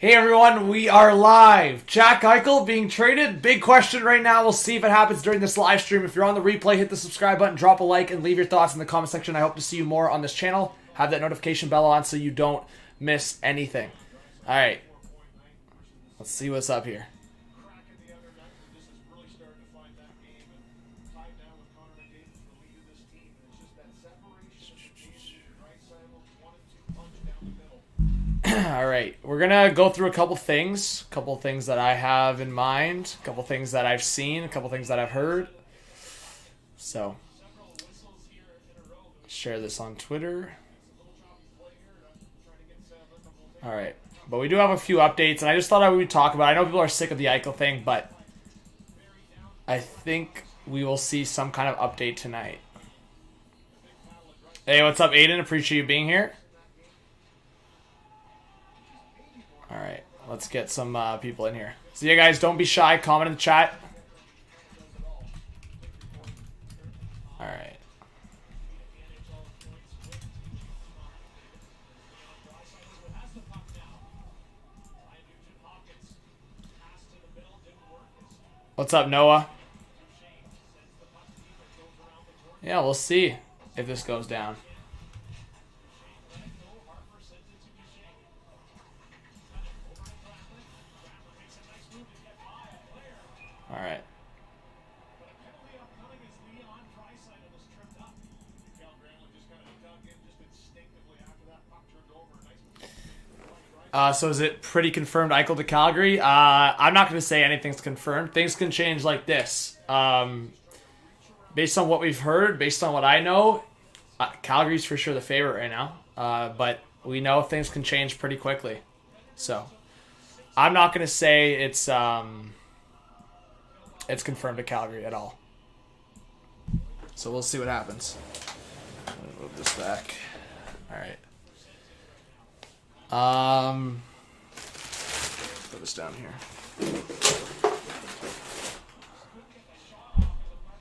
Hey everyone, we are live. Jack Eichel being traded. Big question right now. We'll see if it happens during this live stream. If you're on the replay, hit the subscribe button, drop a like, and leave your thoughts in the comment section. I hope to see you more on this channel. Have that notification bell on so you don't miss anything. Alright. Let's see what's up here. Alright, we're gonna go through a couple things that I have in mind, a couple things that I've seen, a couple things that I've heard. So, share this on Twitter. Alright, but we do have a few updates, and I just thought I would talk about it. I know people are sick of the Eichel thing, but I think we will see some kind of update tonight. Hey, what's up, Aiden? Appreciate you being here. Alright, let's get some people in here. So yeah, guys, don't be shy. Comment in the chat. Alright. What's up, Noah? Yeah, we'll see if this goes down. All right. So is it pretty confirmed Eichel to Calgary? I'm not going to say anything's confirmed. Things can change like this. Based on what we've heard, based on what I know, Calgary's for sure the favorite right now. But we know things can change pretty quickly. So I'm not going to say it's confirmed to Calgary at all. So we'll see what happens. I'm going to move this back. Alright. Put this down here.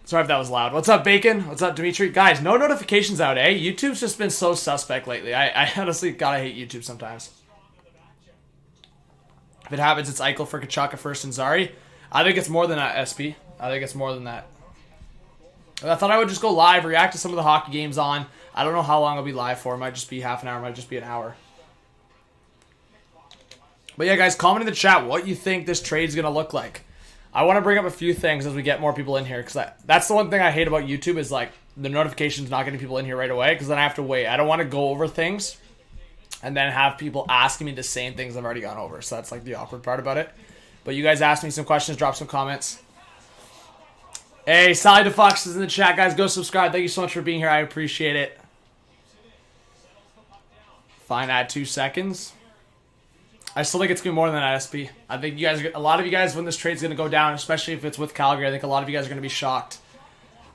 Sorry if that was loud. What's up, Bacon? What's up, Dimitri? Guys, no notifications out, eh? YouTube's just been so suspect lately. I honestly gotta hate YouTube sometimes. If it happens, it's Eichel for Kachuk first and Zari. I think it's more than that, SP. I think it's more than that. I thought I would just go live, react to some of the hockey games on. I don't know how long I'll be live for. It might just be half an hour. It might just be an hour. But yeah, guys, comment in the chat what you think this trade's going to look like. I want to bring up a few things as we get more people in here. Because that's the one thing I hate about YouTube is like the notifications not getting people in here right away. Because then I have to wait. I don't want to go over things and then have people asking me the same things I've already gone over. So that's like the awkward part about it. But you guys asked me some questions, drop some comments. Hey, Sally DeFox is in the chat, guys. Go subscribe. Thank you so much for being here. I appreciate it. Fine, add 2 seconds. I still think it's going to be more than that, SP. I think you guys, a lot of you guys, when this trade's going to go down, especially if it's with Calgary, I think a lot of you guys are going to be shocked.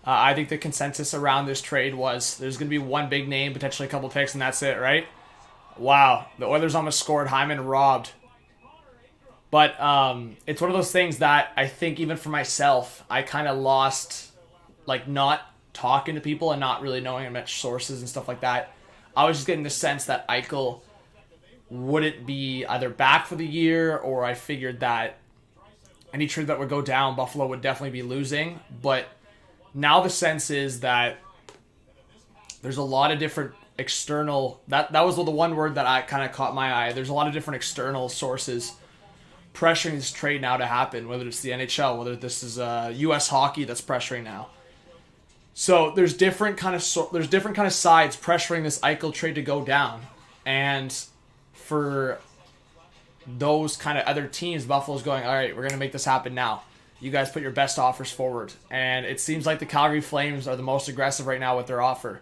I think the consensus around this trade was there's going to be one big name, potentially a couple picks, and that's it, right? Wow. The Oilers almost scored. Hyman robbed. But it's one of those things that I think even for myself, I kind of lost, like, not talking to people and not really knowing much sources and stuff like that. I was just getting the sense that Eichel wouldn't be either back for the year, or I figured that any trade that would go down, Buffalo would definitely be losing. But now the sense is that there's a lot of different external... That was the one word that I kind of caught my eye. There's a lot of different external sources pressuring this trade now to happen, whether it's the NHL, whether this is U.S. hockey that's pressuring now. So there's different kind of sides pressuring this Eichel trade to go down, and for those kind of other teams, Buffalo's going, all right, we're going to make this happen now. You guys put your best offers forward, and it seems like the Calgary Flames are the most aggressive right now with their offer.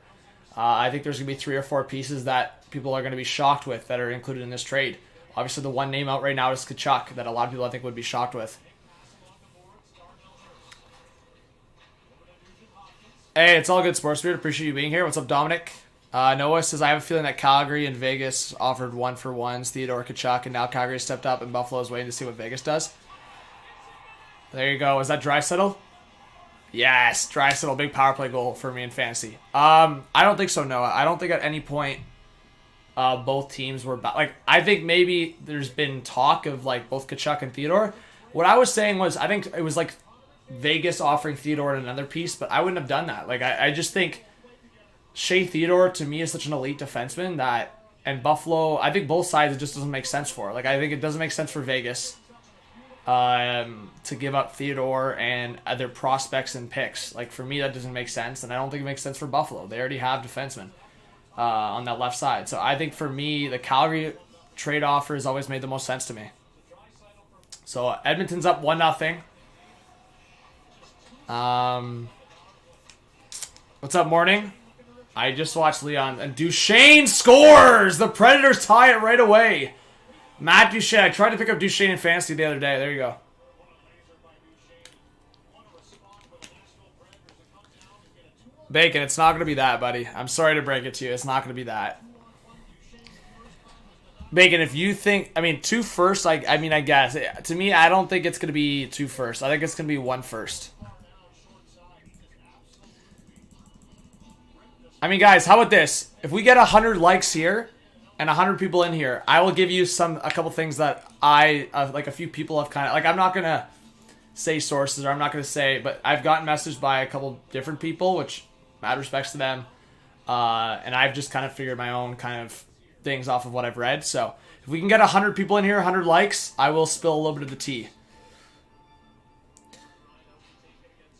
I think there's going to be 3 or 4 pieces that people are going to be shocked with that are included in this trade. Obviously, the one name out right now is Kachuk, that a lot of people I think would be shocked with. Hey, it's all good, Sports Spirit. Appreciate you being here. What's up, Dominic? Noah says, I have a feeling that Calgary and Vegas offered 1-for-1s, Theodore Kachuk, and now Calgary stepped up, and Buffalo is waiting to see what Vegas does. There you go. Is that Draisaitl? Yes, Draisaitl, big power play goal for me in fantasy. I don't think so, Noah. I don't think at any point both teams were like, I think maybe there's been talk of like both Tkachuk and Theodore. What I was saying was, I think it was like Vegas offering Theodore in another piece, but I wouldn't have done that. Like, I just think Shea Theodore to me is such an elite defenseman that, and Buffalo, I think both sides it just doesn't make sense for. Like, I think it doesn't make sense for Vegas to give up Theodore and other prospects and picks. Like, for me, that doesn't make sense, and I don't think it makes sense for Buffalo. They already have defensemen on that left side. So I think for me, the Calgary trade offer has always made the most sense to me. So Edmonton's up 1-0. What's up, morning? I just watched Leon, and Duchesne scores! The Predators tie it right away. Matt Duchesne. I tried to pick up Duchesne in fantasy the other day. There you go. Bacon, it's not going to be that, buddy. I'm sorry to break it to you. It's not going to be that. Bacon, if you think... I mean, 2 firsts, I guess. To me, I don't think it's going to be 2 firsts. I think it's going to be 1 first. I mean, guys, how about this? If we get 100 likes here and 100 people in here, I will give you a couple things that like a few people have kind of, like, I'm not going to say sources, or I'm not going to say, but I've gotten messaged by a couple different people, which mad respects to them. And I've just kind of figured my own kind of things off of what I've read. So if we can get 100 people in here, 100 likes, I will spill a little bit of the tea.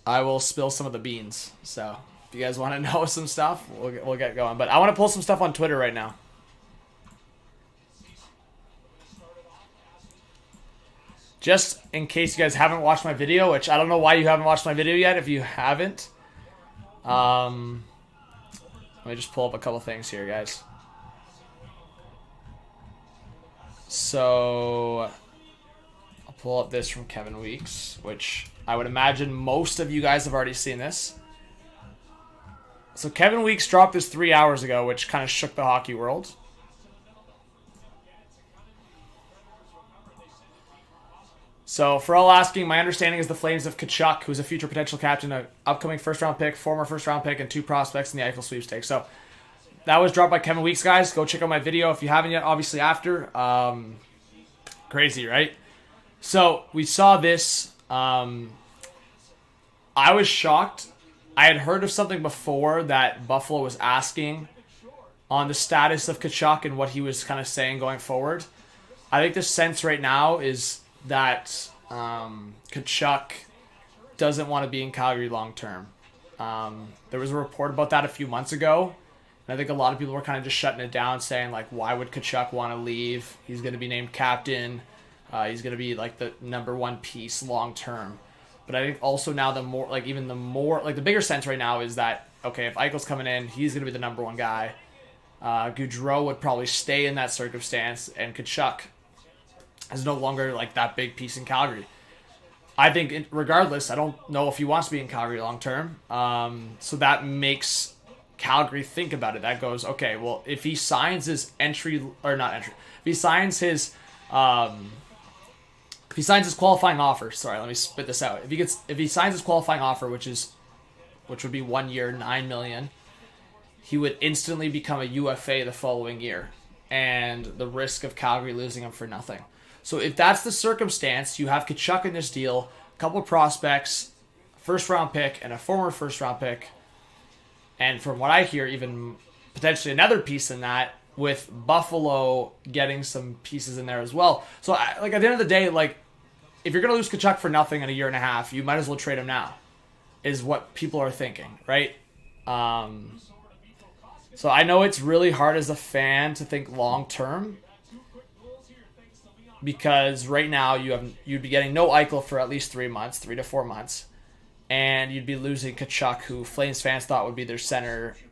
I will spill some of the beans. So if you guys want to know some stuff, we'll get going. But I want to pull some stuff on Twitter right now. Just in case you guys haven't watched my video, which I don't know why you haven't watched my video yet if you haven't. Let me just pull up a couple things here, guys. So I'll pull up this from Kevin Weeks, which I would imagine most of you guys have already seen this. So Kevin Weeks dropped this 3 hours ago, which kind of shook the hockey world. So for all asking, my understanding is the Flames have Tkachuk, who's a future potential captain, an upcoming first-round pick, former first-round pick, and 2 prospects in the Eichel sweepstakes. So that was dropped by Kevin Weeks, guys. Go check out my video if you haven't yet, obviously after. Crazy, right? So we saw this. I was shocked. I had heard of something before that Buffalo was asking on the status of Tkachuk and what he was kind of saying going forward. I think the sense right now is that Tkachuk doesn't want to be in Calgary long term. There was a report about that a few months ago, and I think a lot of people were kind of just shutting it down, saying like, why would Tkachuk want to leave? He's going to be named captain. He's going to be like the #1 piece long term. But I think also now the bigger sense right now is that, okay, if Eichel's coming in, he's going to be the #1 guy. Gaudreau would probably stay in that circumstance, and Tkachuk is no longer like that big piece in Calgary. I think regardless, I don't know if he wants to be in Calgary long term. So that makes Calgary think about it. That goes, okay, well, if he signs his if he signs his qualifying offer, sorry, let me spit this out. If he signs his qualifying offer, which would be 1 year, $9 million, he would instantly become a UFA the following year, and the risk of Calgary losing him for nothing. So if that's the circumstance, you have Tkachuk in this deal, a couple of prospects, first-round pick, and a former first-round pick, and from what I hear, even potentially another piece in that, with Buffalo getting some pieces in there as well. So, at the end of the day, if you're going to lose Tkachuk for nothing in a year and a half, you might as well trade him now, is what people are thinking, right? So I know it's really hard as a fan to think long-term, because right now you'd be getting no Eichel for at least 3 to 4 months, and you'd be losing Tkachuk, who Flames fans thought would be their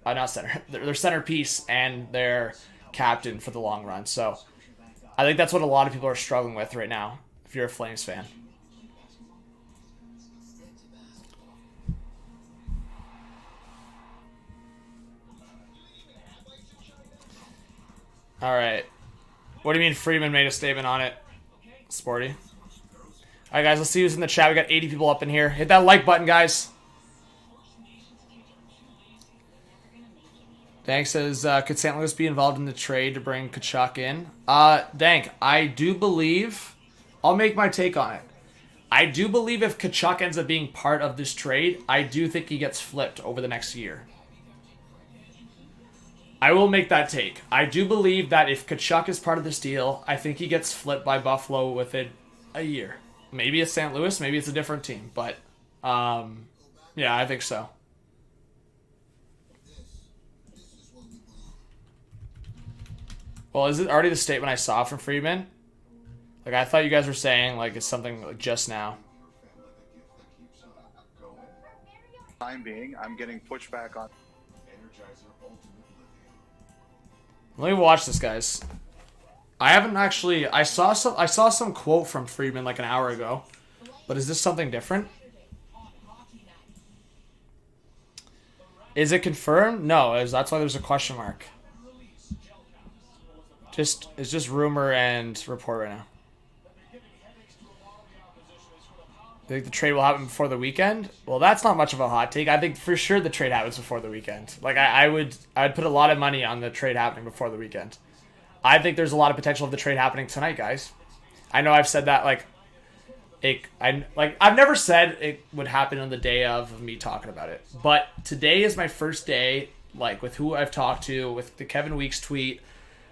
their centerpiece and their captain for the long run. So I think that's what a lot of people are struggling with right now, if you're a Flames fan. All right. What do you mean Freeman made a statement on it? Sporty. All right, guys, let's see who's in the chat. We got 80 people up in here. Hit that like button, guys. Dank says, could St. Louis be involved in the trade to bring Tkachuk in? Dank, I do believe, I'll make my take on it. I do believe if Tkachuk ends up being part of this trade, I do think he gets flipped over the next year. I will make that take. I do believe that if Tkachuk is part of this deal, I think he gets flipped by Buffalo within a year. Maybe it's St. Louis, maybe it's a different team, but yeah, I think so. Well, is it already the statement I saw from Friedman? Like, I thought you guys were saying, like, it's something like just now. Time being, I'm getting pushback on. Let me watch this, guys. I haven't actually. I saw some quote from Friedman like an hour ago, but is this something different? Is it confirmed? No, that's why there's a question mark. It's just rumor and report right now. I think the trade will happen before the weekend. Well, that's not much of a hot take. I think for sure the trade happens before the weekend. Like I'd put a lot of money on the trade happening before the weekend. I think there's a lot of potential of the trade happening tonight, guys. I know I've said that I've never said it would happen on the day of me talking about it. But today is my first day, like with who I've talked to, with the Kevin Weeks tweet,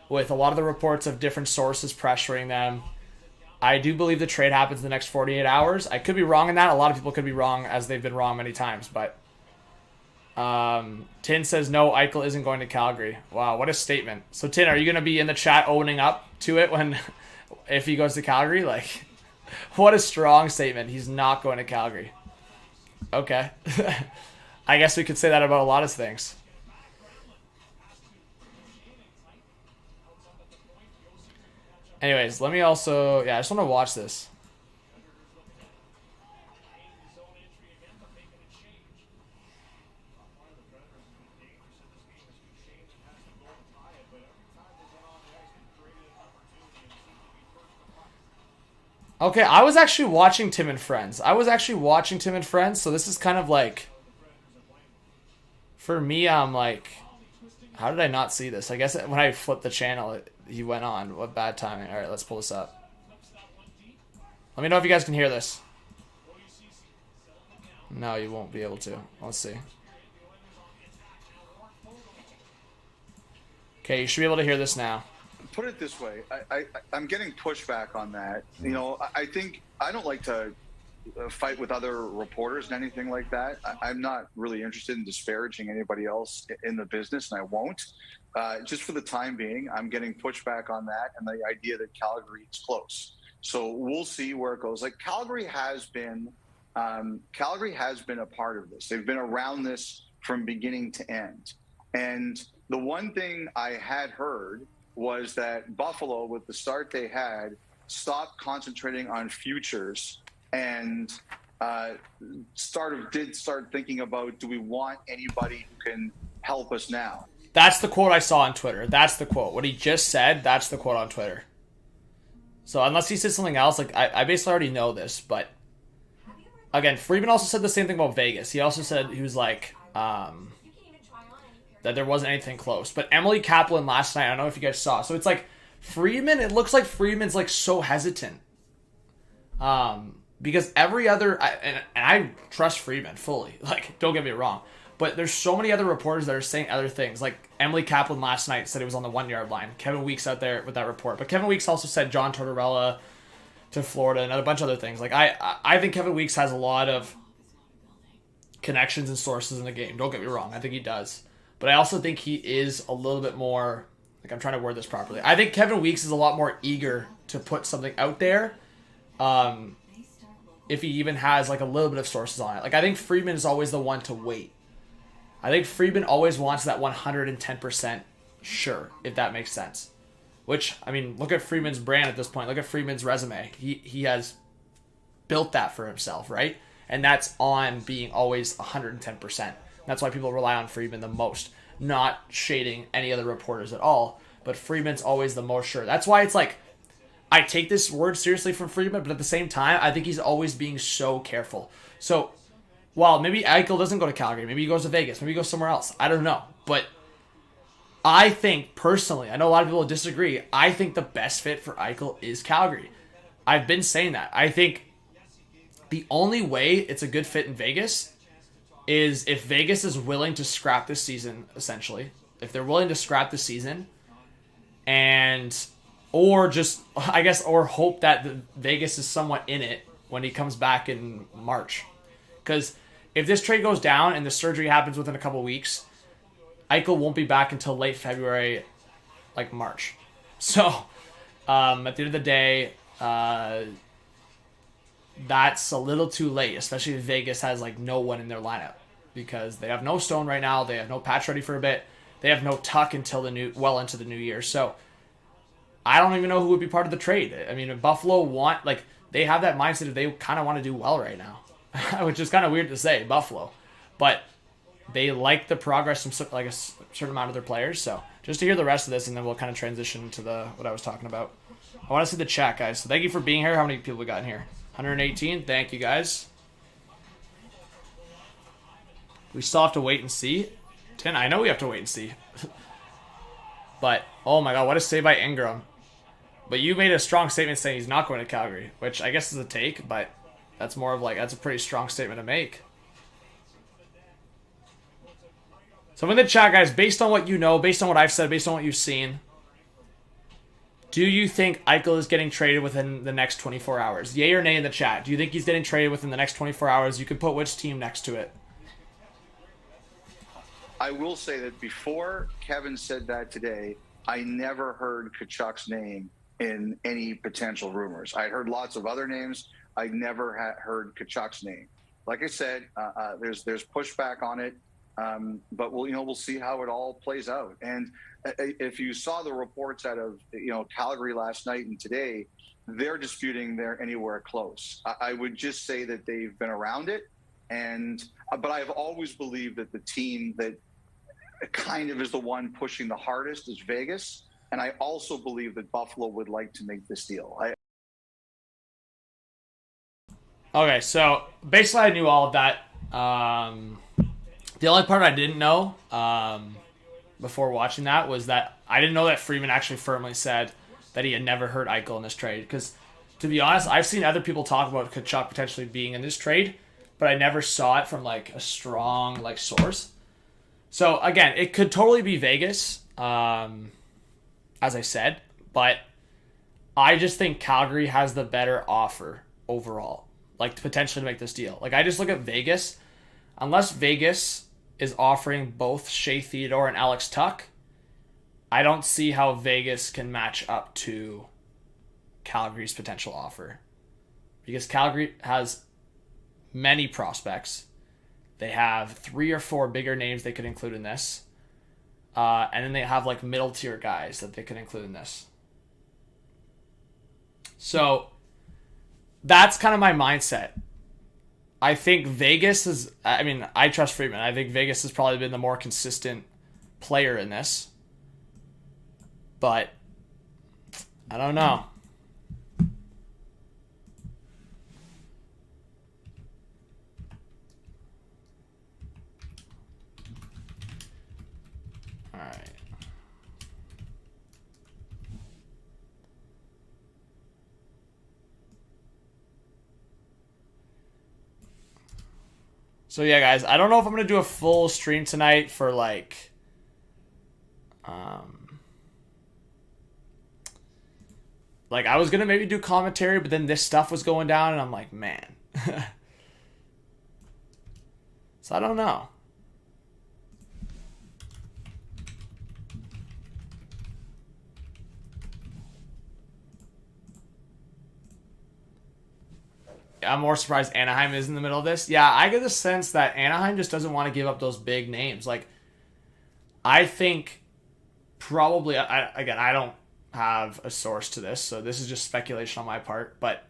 with a lot of the reports of different sources pressuring them. I do believe the trade happens in the next 48 hours. I could be wrong in that. A lot of people could be wrong, as they've been wrong many times. But Tin says, no, Eichel isn't going to Calgary. Wow, what a statement. So, Tin, are you going to be in the chat owning up to it if he goes to Calgary? Like, what a strong statement. He's not going to Calgary. Okay. I guess we could say that about a lot of things. Anyways, let me also... Yeah, I just want to watch this. Okay, I was actually watching Tim and Friends. So this is kind of like... For me, I'm like... How did I not see this? I guess when I flipped the channel, he went on. What bad timing. Alright, let's pull this up. Let me know if you guys can hear this. No, you won't be able to. Let's see. Okay, you should be able to hear this now. Put it this way, I'm getting pushback on that. You know, I think I don't like to fight with other reporters and anything like that. I'm not really interested in disparaging anybody else in the business, and I won't. Just for the time being, I'm getting pushback on that and the idea that Calgary is close. So we'll see where it goes. Like Calgary has been a part of this. They've been around this from beginning to end. And the one thing I had heard was that Buffalo, with the start they had, stopped concentrating on futures and did start thinking about, do we want anybody who can help us now? That's the quote I saw on Twitter. That's the quote. What he just said, that's the quote on Twitter. So unless he said something else, like I basically already know this, but again, Friedman also said the same thing about Vegas. He also said, he was like, that there wasn't anything close. But Emily Kaplan last night, I don't know if you guys saw. So it's like Friedman, it looks like Friedman's like so hesitant. Because every other, and I trust Friedman fully. Like, don't get me wrong. But there's so many other reporters that are saying other things. Like Emily Kaplan last night said it was on the 1 yard line. Kevin Weeks out there with that report. But Kevin Weeks also said John Tortorella to Florida and a bunch of other things. Like I think Kevin Weeks has a lot of connections and sources in the game. Don't get me wrong. I think he does. But I also think he is a little bit more, like I'm trying to word this properly. I think Kevin Weeks is a lot more eager to put something out there. If he even has like a little bit of sources on it. Like I think Friedman is always the one to wait. I think Friedman always wants that 110% sure, if that makes sense. Which, I mean, look at Friedman's brand at this point. Look at Friedman's resume. He has built that for himself, right? And that's on being always 110%. That's why people rely on Friedman the most. Not shading any other reporters at all. But Friedman's always the most sure. That's why it's like, I take this word seriously from Friedman, but at the same time, I think he's always being so careful. So, while maybe Eichel doesn't go to Calgary, maybe he goes to Vegas, maybe he goes somewhere else. I don't know. But I think, personally, I know a lot of people disagree, I think the best fit for Eichel is Calgary. I've been saying that. I think the only way it's a good fit in Vegas is if Vegas is willing to scrap this season, essentially. If they're willing to scrap the season and, or just, I guess, or hope that Vegas is somewhat in it when he comes back in March. Because if this trade goes down and the surgery happens within a couple weeks, Eichel won't be back until late February, like March. So, at the end of the day, that's a little too late, especially if Vegas has like no one in their lineup, because they have no Stone right now, they have no Patch ready for a bit, they have no Tuck until into the new year. So I don't even know who would be part of the trade. I mean, if Buffalo they have that mindset that they kind of want to do well right now, which is kind of weird to say, Buffalo, but they like the progress from like a certain amount of their players. So just to hear the rest of this, and then we'll kind of transition to what I was talking about. I want to see the chat, guys. So thank you for being here. How many people we got in here? 118. Thank you, guys. We still have to wait and see. 10. I know we have to wait and see. But, oh my god, what a save by Ingram. But you made a strong statement saying he's not going to Calgary, which I guess is a take, but that's more of that's a pretty strong statement to make. So in the chat, guys, based on what you know, based on what I've said, based on what you've seen, do you think Eichel is getting traded within the next 24 hours? Yay or nay in the chat. Do you think he's getting traded within the next 24 hours? You can put which team next to it. I will say that before Kevin said that today, I never heard Tkachuk's name in any potential rumors. I heard lots of other names. I never heard Tkachuk's name. Like I said, there's pushback on it, but we'll see how it all plays out. And if you saw the reports out of Calgary last night and today, they're disputing they're anywhere close. I would just say that they've been around it, but I've always believed that the team that kind of is the one pushing the hardest is Vegas, and I also believe that Buffalo would like to make this deal. Okay, so basically I knew all of that. The only part I didn't know before watching that was that I didn't know that Freeman actually firmly said that he had never heard Eichel in this trade. Because, to be honest, I've seen other people talk about Tkachuk potentially being in this trade, but I never saw it from a strong source. So again, it could totally be Vegas, as I said, but I just think Calgary has the better offer overall, potentially to make this deal. I just look at Vegas. Unless Vegas is offering both Shea Theodore and Alex Tuck, I don't see how Vegas can match up to Calgary's potential offer. Because Calgary has many prospects. They have 3 or 4 bigger names they could include in this. And then they have middle tier guys that they could include in this. So that's kind of my mindset. I think Vegas is, I trust Freeman. I think Vegas has probably been the more consistent player in this. But I don't know. All right. So yeah, guys, I don't know if I'm going to do a full stream tonight for I was going to maybe do commentary, but then this stuff was going down and I'm like, man. So I don't know. I'm more surprised Anaheim is in the middle of this. Yeah, I get the sense that Anaheim just doesn't want to give up those big names. I think probably, I don't have a source to this, so this is just speculation on my part, but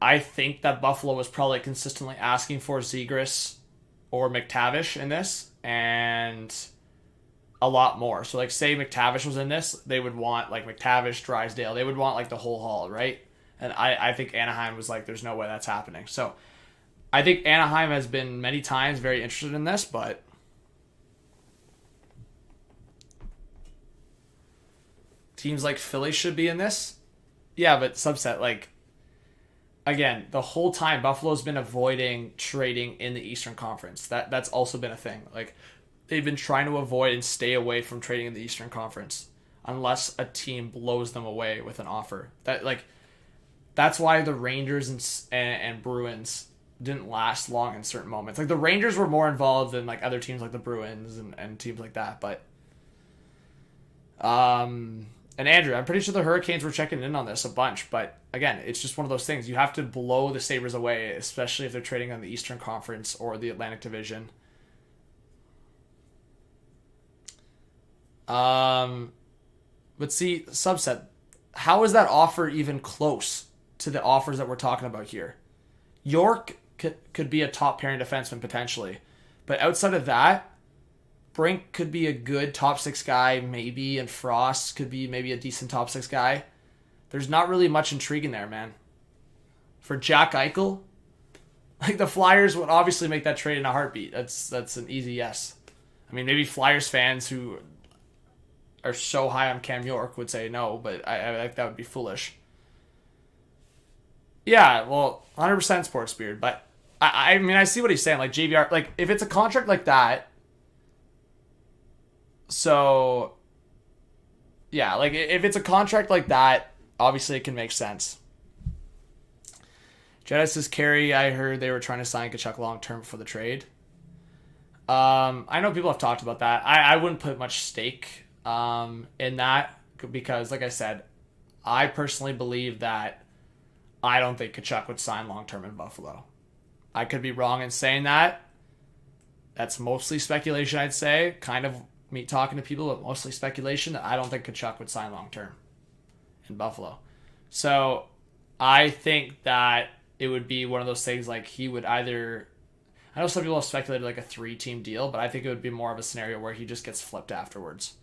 I think that Buffalo was probably consistently asking for Zegras or McTavish in this, and a lot more. So, say McTavish was in this, they would want, McTavish, Drysdale, they would want, the whole haul, right? And I think Anaheim was there's no way that's happening. So I think Anaheim has been many times very interested in this, but teams like Philly should be in this. Yeah, but subset, like, again, the whole time Buffalo's been avoiding trading in the Eastern Conference. That's also been a thing. Like, they've been trying to avoid and stay away from trading in the Eastern Conference unless a team blows them away with an offer. That's why the Rangers and Bruins didn't last long in certain moments. Like, the Rangers were more involved than like other teams like the Bruins and teams like that. But and Andrew, I'm pretty sure the Hurricanes were checking in on this a bunch. But again, it's just one of those things. You have to blow the Sabres away, especially if they're trading on the Eastern Conference or the Atlantic Division. But see, subset, how is that offer even close to the offers that we're talking about here? York could be a top pairing defenseman potentially, but outside of that, Brink could be a good top 6 guy maybe, and Frost could be maybe a decent top 6 guy. There's not really much intrigue in there, man. For Jack Eichel, like, the Flyers would obviously make that trade in a heartbeat. That's an easy yes. I mean, maybe Flyers fans who are so high on Cam York would say no, but I think that would be foolish. Yeah, well, 100% Sports Beard, but I mean, I see what he's saying. Like, JVR, like, if it's a contract like that, so, yeah, like, if it's a contract like that, obviously it can make sense. Jetta says, Carey, I heard they were trying to sign Tkachuk long-term before the trade. I know people have talked about that. I wouldn't put much stake in that because, like I said, I personally believe that I don't think Tkachuk would sign long-term in Buffalo. I could be wrong in saying that. That's mostly speculation, I'd say. Kind of me talking to people, but mostly speculation that I don't think Tkachuk would sign long-term in Buffalo. So I think that it would be one of those things like he would either... I know some people have speculated like a 3-team deal, but I think it would be more of a scenario where he just gets flipped afterwards.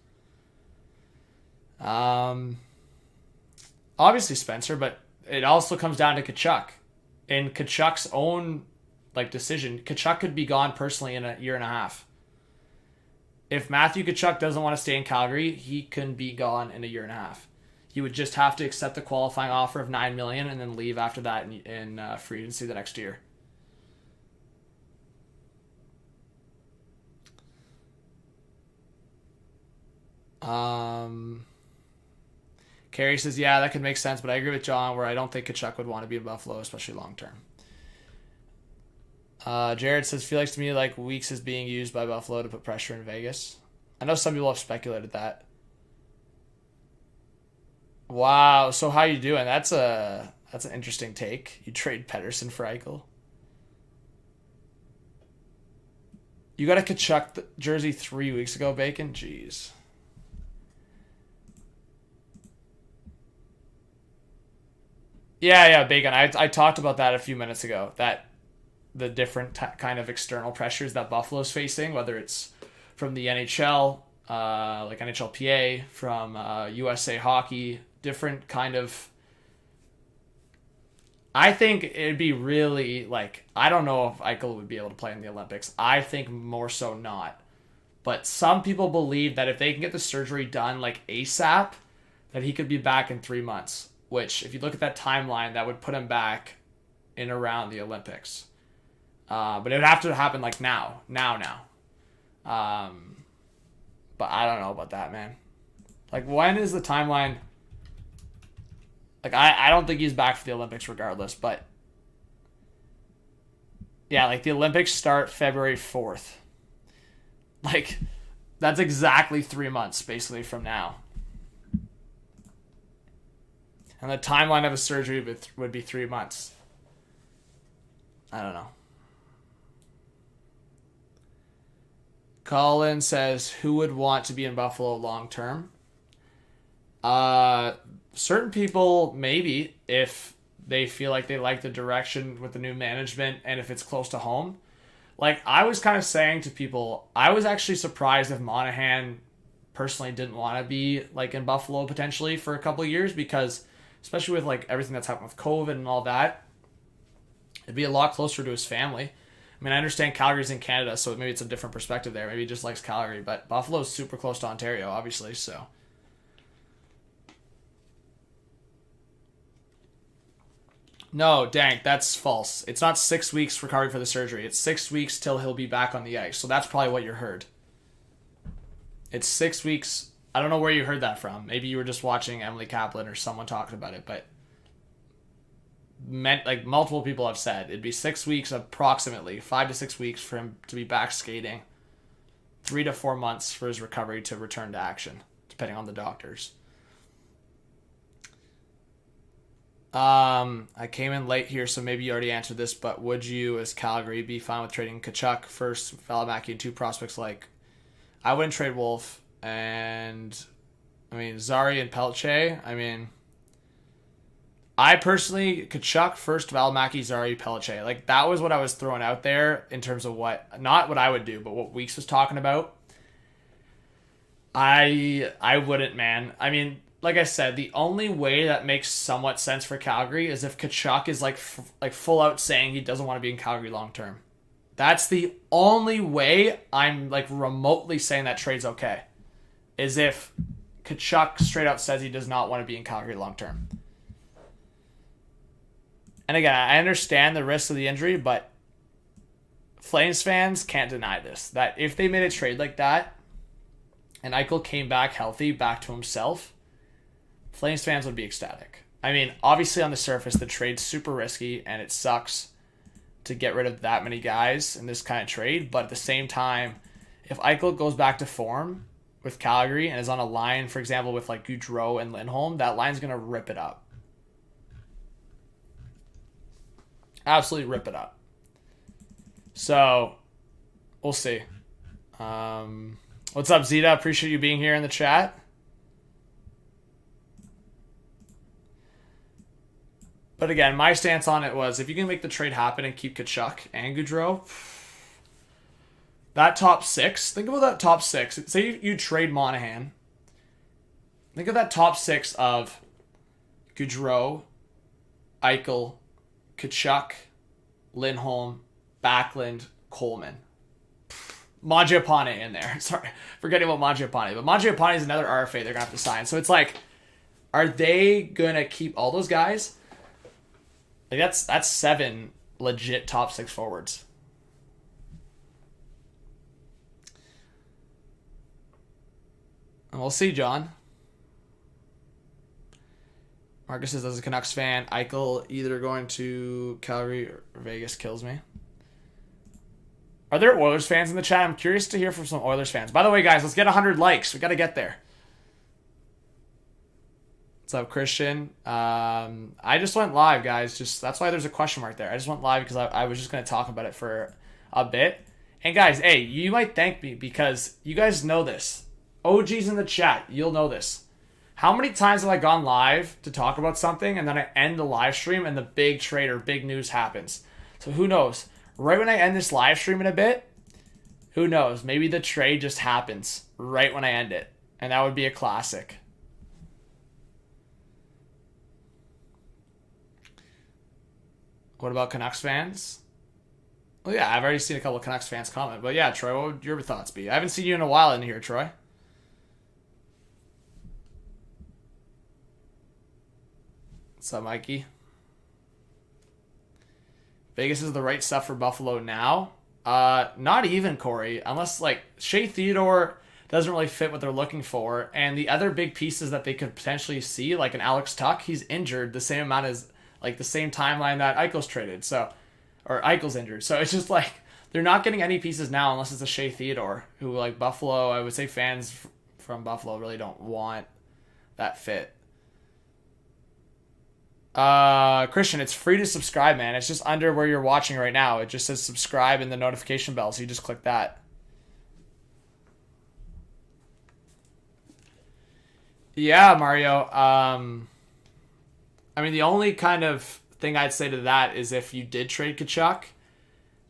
Obviously Spencer, but it also comes down to Tkachuk. In Tkachuk's own decision, Tkachuk could be gone personally in a year and a half. If Matthew Tkachuk doesn't want to stay in Calgary, he can be gone in a year and a half. He would just have to accept the qualifying offer of $9 million and then leave after that in free agency the next year. Carey says, yeah, that could make sense, but I agree with John where I don't think Tkachuk would want to be in Buffalo, especially long term. Jared says, feels to me like Weeks is being used by Buffalo to put pressure in Vegas. I know some people have speculated that. Wow, so how you doing? That's an interesting take. You trade Pettersson for Eichel. You got a Tkachuk jersey 3 weeks ago, Bacon? Jeez. Yeah, Bacon. I talked about that a few minutes ago. That the different kind of external pressures that Buffalo's facing, whether it's from the NHL, like NHLPA, from USA Hockey, different kind of... I think it'd be really, I don't know if Eichel would be able to play in the Olympics. I think more so not. But some people believe that if they can get the surgery done, ASAP, that he could be back in 3 months. Which, if you look at that timeline, that would put him back in around the Olympics. But it would have to happen now. But I don't know about that, man. When is the timeline? I don't think he's back for the Olympics regardless, but yeah, the Olympics start February 4th. That's exactly 3 months basically from now. And the timeline of a surgery would be 3 months. I don't know. Colin says, who would want to be in Buffalo long term? Certain people, maybe, if they feel like they like the direction with the new management and if it's close to home. I was kind of saying to people, I was actually surprised if Monahan personally didn't want to be in Buffalo potentially for a couple of years, because especially with everything that's happened with COVID and all that, it'd be a lot closer to his family. I mean, I understand Calgary's in Canada, so maybe it's a different perspective there. Maybe he just likes Calgary, but Buffalo's super close to Ontario, obviously, so. No, Dank, that's false. It's not 6 weeks recovery for the surgery. It's 6 weeks till he'll be back on the ice. So that's probably what you heard. It's 6 weeks. I don't know where you heard that from. Maybe you were just watching Emily Kaplan or someone talking about it, but like multiple people have said it'd be 6 weeks approximately, 5 to 6 weeks for him to be back skating, 3 to 4 months for his recovery to return to action, depending on the doctors. I came in late here, so maybe you already answered this, but would you, as Calgary, be fine with trading Tkachuk first, Valimaki, and 2 prospects like... I wouldn't trade Wolf, and... I mean, Zari and Pelche, I mean... I personally, Tkachuk first, Valimaki, Zari, Pelche. Like, that was what I was throwing out there in terms of what... Not what I would do, but what Weeks was talking about. I wouldn't, man. I mean... Like I said, the only way that makes somewhat sense for Calgary is if Tkachuk is like full out saying he doesn't want to be in Calgary long term. That's the only way I'm like remotely saying that trade's okay. Is if Tkachuk straight out says he does not want to be in Calgary long term. And again, I understand the risk of the injury, but Flames fans can't deny this. That if they made a trade like that and Eichel came back healthy, back to himself, Flames fans would be ecstatic. I mean, obviously on the surface, the trade's super risky, and it sucks to get rid of that many guys in this kind of trade. But at the same time, if Eichel goes back to form with Calgary and is on a line, for example, with like Gaudreau and Lindholm, that line's going to rip it up. Absolutely rip it up. So, we'll see. What's up, Zeta? Appreciate you being here in the chat. But again, my stance on it was, if you can make the trade happen and keep Tkachuk and Gaudreau, that top 6, think about that top 6. Say you trade Monahan. Think of that top 6 of Gaudreau, Eichel, Tkachuk, Lindholm, Backlund, Coleman. Mangiapane in there. Sorry, forgetting about Mangiapane. But Mangiapane is another RFA they're going to have to sign. So it's like, are they going to keep all those guys? Like that's 7 legit top 6 forwards. And we'll see, John. Marcus says, as a Canucks fan, Eichel either going to Calgary or Vegas kills me. Are there Oilers fans in the chat? I'm curious to hear from some Oilers fans. By the way, guys, let's get 100 likes. We got to get there. What's up, Christian? I just went live, guys. That's why there's a question mark there. I just went live because I was just going to talk about it for a bit. And guys, hey, you might thank me because you guys know this. OGs in the chat, you'll know this. How many times have I gone live to talk about something and then I end the live stream and the big trade or big news happens? So who knows? Right when I end this live stream in a bit, who knows? Maybe the trade just happens right when I end it. And that would be a classic. What about Canucks fans? Well, yeah, I've already seen a couple of Canucks fans comment. But yeah, Troy, what would your thoughts be? I haven't seen you in a while in here, Troy. What's up, Mikey? Vegas is the right stuff for Buffalo now. Not even, Corey. Unless, like, Shea Theodore doesn't really fit what they're looking for. And the other big pieces that they could potentially see, like an Alex Tuch, he's injured the same amount as... like the same timeline that Eichel's traded, or Eichel's injured. So it's just like they're not getting any pieces now unless it's a Shea Theodore, who like Buffalo, I would say fans from Buffalo really don't want that fit. Christian, it's free to subscribe, man. It's just under where you're watching right now. It just says subscribe in the notification bell, so you just click that. Yeah, Mario. I mean, the only kind of thing I'd say to that is if you did trade Tkachuk,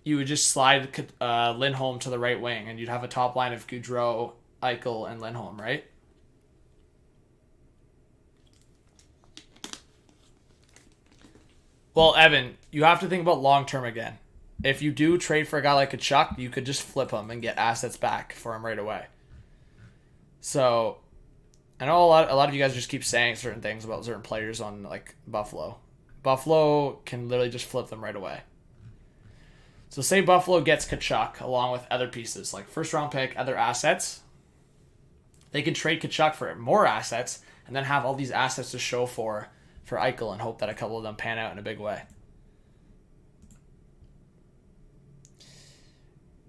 you would just slide Lindholm to the right wing, and you'd have a top line of Gaudreau, Eichel, and Lindholm, right? Well, Evan, you have to think about long-term again. If you do trade for a guy like Tkachuk, you could just flip him and get assets back for him right away. So... I know a lot of you guys just keep saying certain things about certain players on like Buffalo, Buffalo can literally just flip them right away. So say Buffalo gets Tkachuk along with other pieces, like first round pick, other assets. They can trade Tkachuk for more assets and then have all these assets to show for Eichel and hope that a couple of them pan out in a big way.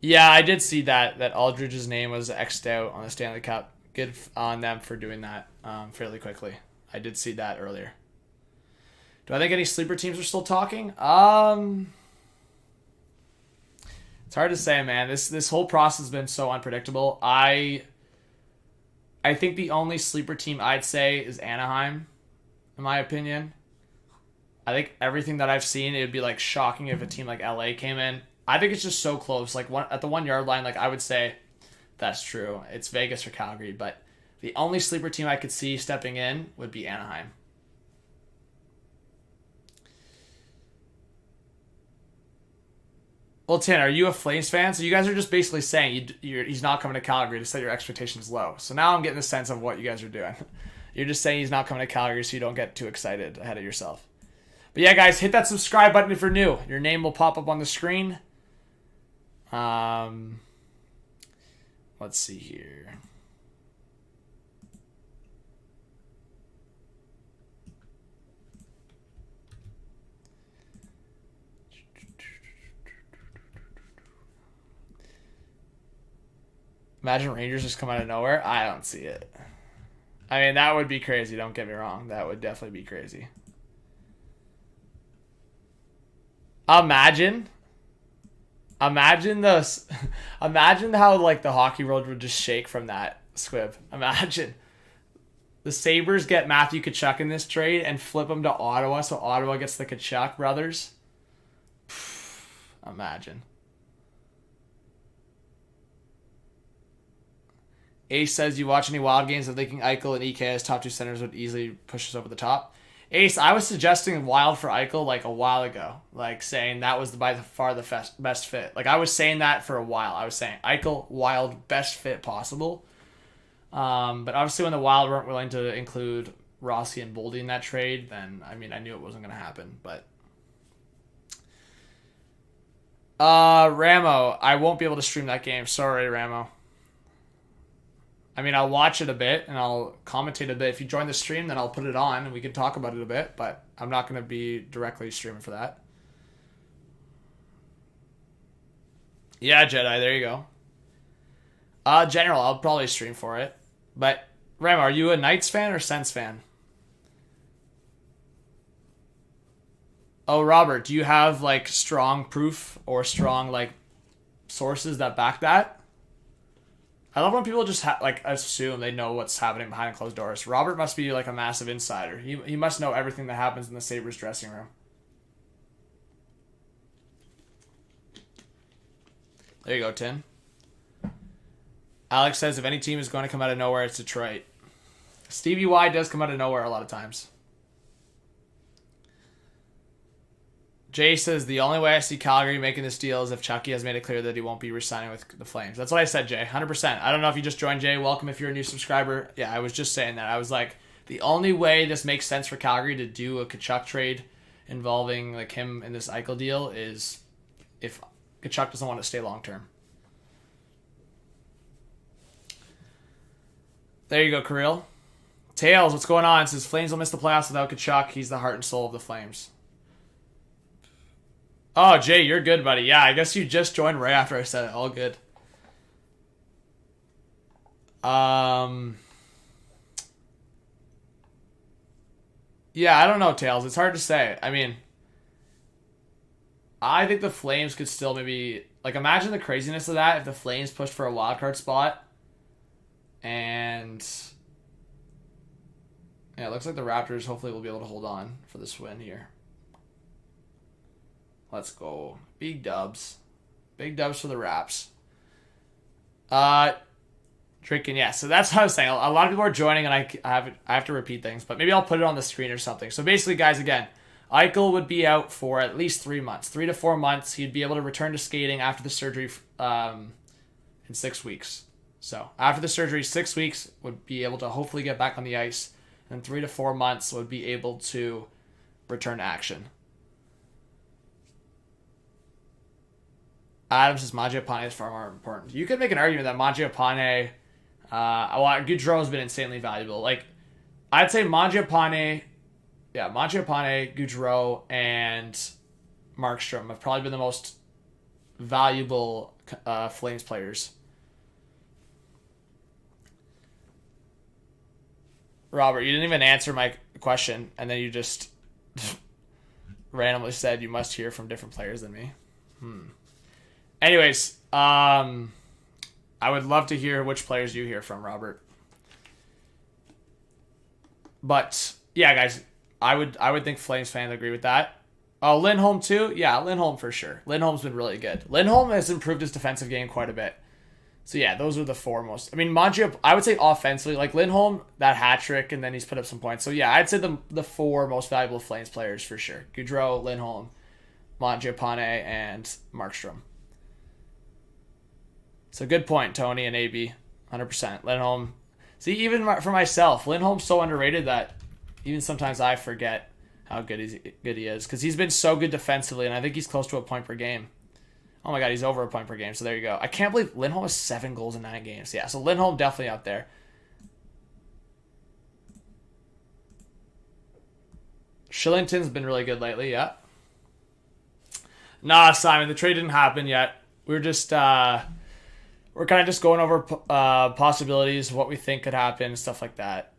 Yeah, I did see that Aldridge's name was X'd out on the Stanley Cup. Good on them for doing that fairly quickly. I did see that earlier. Do I think any sleeper teams are still talking? It's hard to say, man. This whole process has been so unpredictable. I think the only sleeper team I'd say is Anaheim, in my opinion. I think everything that I've seen, it would be like shocking if a team like LA came in. I think it's just so close. Like at the 1 yard line, like I would say that's true. It's Vegas or Calgary, but the only sleeper team I could see stepping in would be Anaheim. Well, Tin, are you a Flames fan? So you guys are just basically saying he's not coming to Calgary to set your expectations low. So now I'm getting the sense of what you guys are doing. You're just saying he's not coming to Calgary so you don't get too excited ahead of yourself. But yeah, guys, hit that subscribe button if you're new. Your name will pop up on the screen. Let's see here. Imagine Rangers just come out of nowhere. I don't see it. I mean, that would be crazy. Don't get me wrong. That would definitely be crazy. Imagine this. Imagine how like the hockey world would just shake from that squib. Imagine the Sabres get Matthew Tkachuk in this trade and flip him to Ottawa, so Ottawa gets the Tkachuk brothers. Imagine. Ace says, you watch any Wild games of thinking Eichel and EK as top two centers would easily push us over the top? Ace, I was suggesting Wild for Eichel like a while ago. Like saying that was by far the best fit. Like I was saying that for a while. I was saying Eichel, Wild, best fit possible. But obviously when the Wild weren't willing to include Rossi and Boldy in that trade, then I mean I knew it wasn't going to happen. But Ramo, I won't be able to stream that game. Sorry, Ramo. I mean, I'll watch it a bit and I'll commentate a bit. If you join the stream, then I'll put it on and we can talk about it a bit, but I'm not going to be directly streaming for that. Yeah, Jedi, there you go. General, I'll probably stream for it. But, Ram, are you a Knights fan or Sens fan? Oh, Robert, do you have, like, strong proof or strong, like, sources that back that? I love when people just assume they know what's happening behind closed doors. Robert must be like a massive insider. He must know everything that happens in the Sabres dressing room. There you go, Tin. Alex says if any team is going to come out of nowhere, it's Detroit. Stevie Y does come out of nowhere a lot of times. Jay says, the only way I see Calgary making this deal is if Chucky has made it clear that he won't be re-signing with the Flames. That's what I said, Jay. 100%. I don't know if you just joined, Jay. Welcome if you're a new subscriber. Yeah, I was just saying that. I was like, the only way this makes sense for Calgary to do a Tkachuk trade involving like him in this Eichel deal is if Tkachuk doesn't want to stay long-term. There you go, Kirill. Tails, what's going on? It says Flames will miss the playoffs without Tkachuk. He's the heart and soul of the Flames. Oh, Jay, you're good, buddy. Yeah, I guess you just joined right after I said it. All good. Yeah, I don't know, Tails. It's hard to say. I mean, I think the Flames could still maybe... Like, imagine the craziness of that if the Flames pushed for a wildcard spot. And... yeah, it looks like the Raptors hopefully will be able to hold on for this win here. Let's go. Big dubs. Big dubs for the Raps. Drinking, yeah. So that's what I was saying. A lot of people are joining, and I have to repeat things, but maybe I'll put it on the screen or something. So basically, guys, again, Eichel would be out for at least 3 months. 3 to 4 months. He'd be able to return to skating after the surgery in 6 weeks. So after the surgery, 6 weeks, would be able to hopefully get back on the ice. And 3 to 4 months would be able to return to action. Adam says Mangiapane is far more important. You could make an argument that Mangiapane, Gaudreau has been insanely valuable. Like, I'd say Mangiapane, Gaudreau, and Markstrom have probably been the most valuable Flames players. Robert, you didn't even answer my question, and then you just randomly said you must hear from different players than me. Anyways, I would love to hear which players you hear from, Robert. But yeah, guys, I would think Flames fans agree with that. Oh, Lindholm too? Yeah, Lindholm for sure. Lindholm's been really good. Lindholm has improved his defensive game quite a bit. So yeah, those are the four most. I mean, I would say offensively, like Lindholm, that hat trick, and then he's put up some points. So yeah, I'd say the four most valuable Flames players for sure: Gaudreau, Lindholm, Mangiapane, and Markstrom. So good point, Tony and AB, 100%. Lindholm. See, even for myself, Lindholm's so underrated that even sometimes I forget how good he is, because he's been so good defensively, and I think he's close to a point per game. Oh my god, he's over a point per game, so there you go. I can't believe Lindholm has 7 goals in 9 games. Yeah, so Lindholm definitely out there. Shillington's been really good lately, yeah. Nah, Simon, the trade didn't happen yet. We're just, we're kind of just going over possibilities, what we think could happen, stuff like that.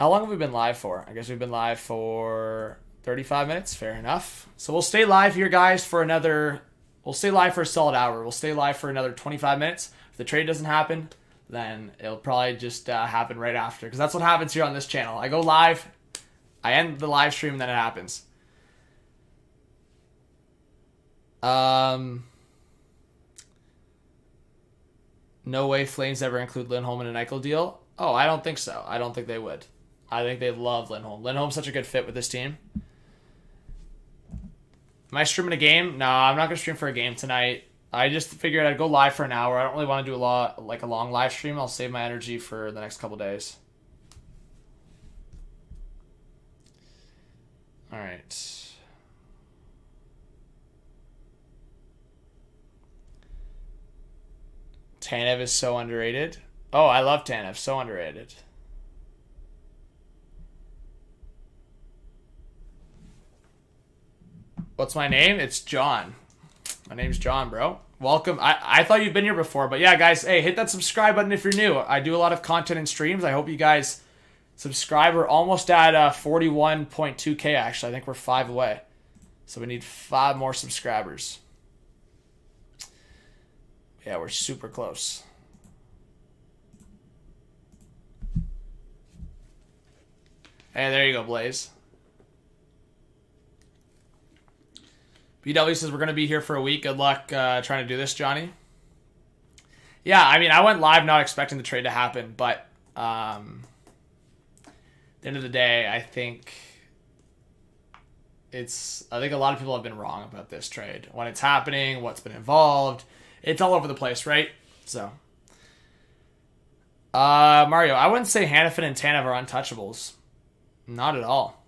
How long have we been live for? I guess we've been live for 35 minutes. Fair enough. So we'll stay live here, guys, for another... We'll stay live for a solid hour. We'll stay live for another 25 minutes. If the trade doesn't happen, then it'll probably just happen right after, because that's what happens here on this channel. I go live, I end the live stream, and then it happens. No way Flames ever include Lindholm in an Eichel deal. Oh, I don't think so. I don't think they would. I think they love Lindholm. Lindholm's such a good fit with this team. Am I streaming a game? No, I'm not going to stream for a game tonight. I just figured I'd go live for an hour. I don't really want to do a long live stream. I'll save my energy for the next couple days. All right. Tanev is so underrated. Oh, I love Tanev. So underrated. What's my name? It's John. My name's John, bro. Welcome. I thought you've been here before, but yeah, guys, hey, hit that subscribe button if you're new. I do a lot of content and streams. I hope you guys subscribe. We're almost at 41.2K, actually. I think we're 5 away. So we need 5 more subscribers. Yeah, we're super close. Hey, there you go, Blaze. BW says we're going to be here for a week. Good luck trying to do this, Johnny. Yeah, I mean, I went live not expecting the trade to happen, but at the end of the day, I think a lot of people have been wrong about this trade. When it's happening, what's been involved, it's all over the place, right? So, Mario, I wouldn't say Hanifin and Tanev are untouchables. Not at all.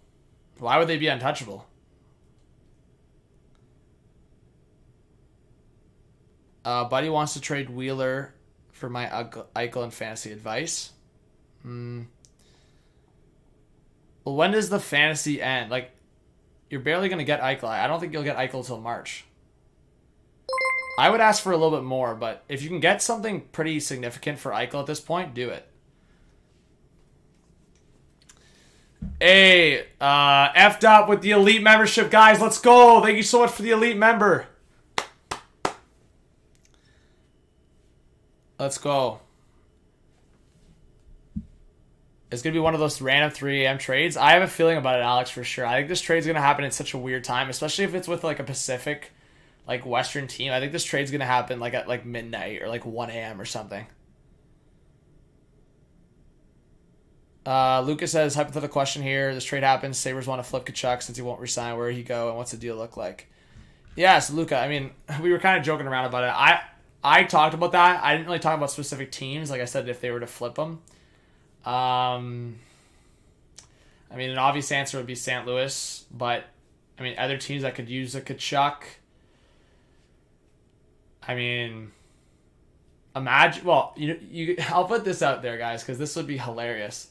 Why would they be untouchable? Buddy wants to trade Wheeler for my Eichel and fantasy advice. Well, when does the fantasy end? Like, you're barely going to get Eichel. I don't think you'll get Eichel till March. I would ask for a little bit more, but if you can get something pretty significant for Eichel at this point, do it. Hey, effed up with the Elite membership, guys. Let's go. Thank you so much for the Elite member. Let's go. It's going to be one of those random 3 a.m. trades. I have a feeling about it, Alex, for sure. I think this trade's going to happen in such a weird time, especially if it's with like a Pacific, like Western team. I think this trade's going to happen like at like midnight or like 1 a.m. or something. Lucas says, hypothetical question here. This trade happens. Sabres want to flip Kachuk since he won't resign. Where he go and what's the deal look like? Yes, Luca. I mean, we were kind of joking around about it. I talked about that. I didn't really talk about specific teams. Like I said, if they were to flip them. I mean, an obvious answer would be St. Louis, but I mean, other teams that could use a Tkachuk. I mean, imagine. Well, I'll put this out there, guys, because this would be hilarious.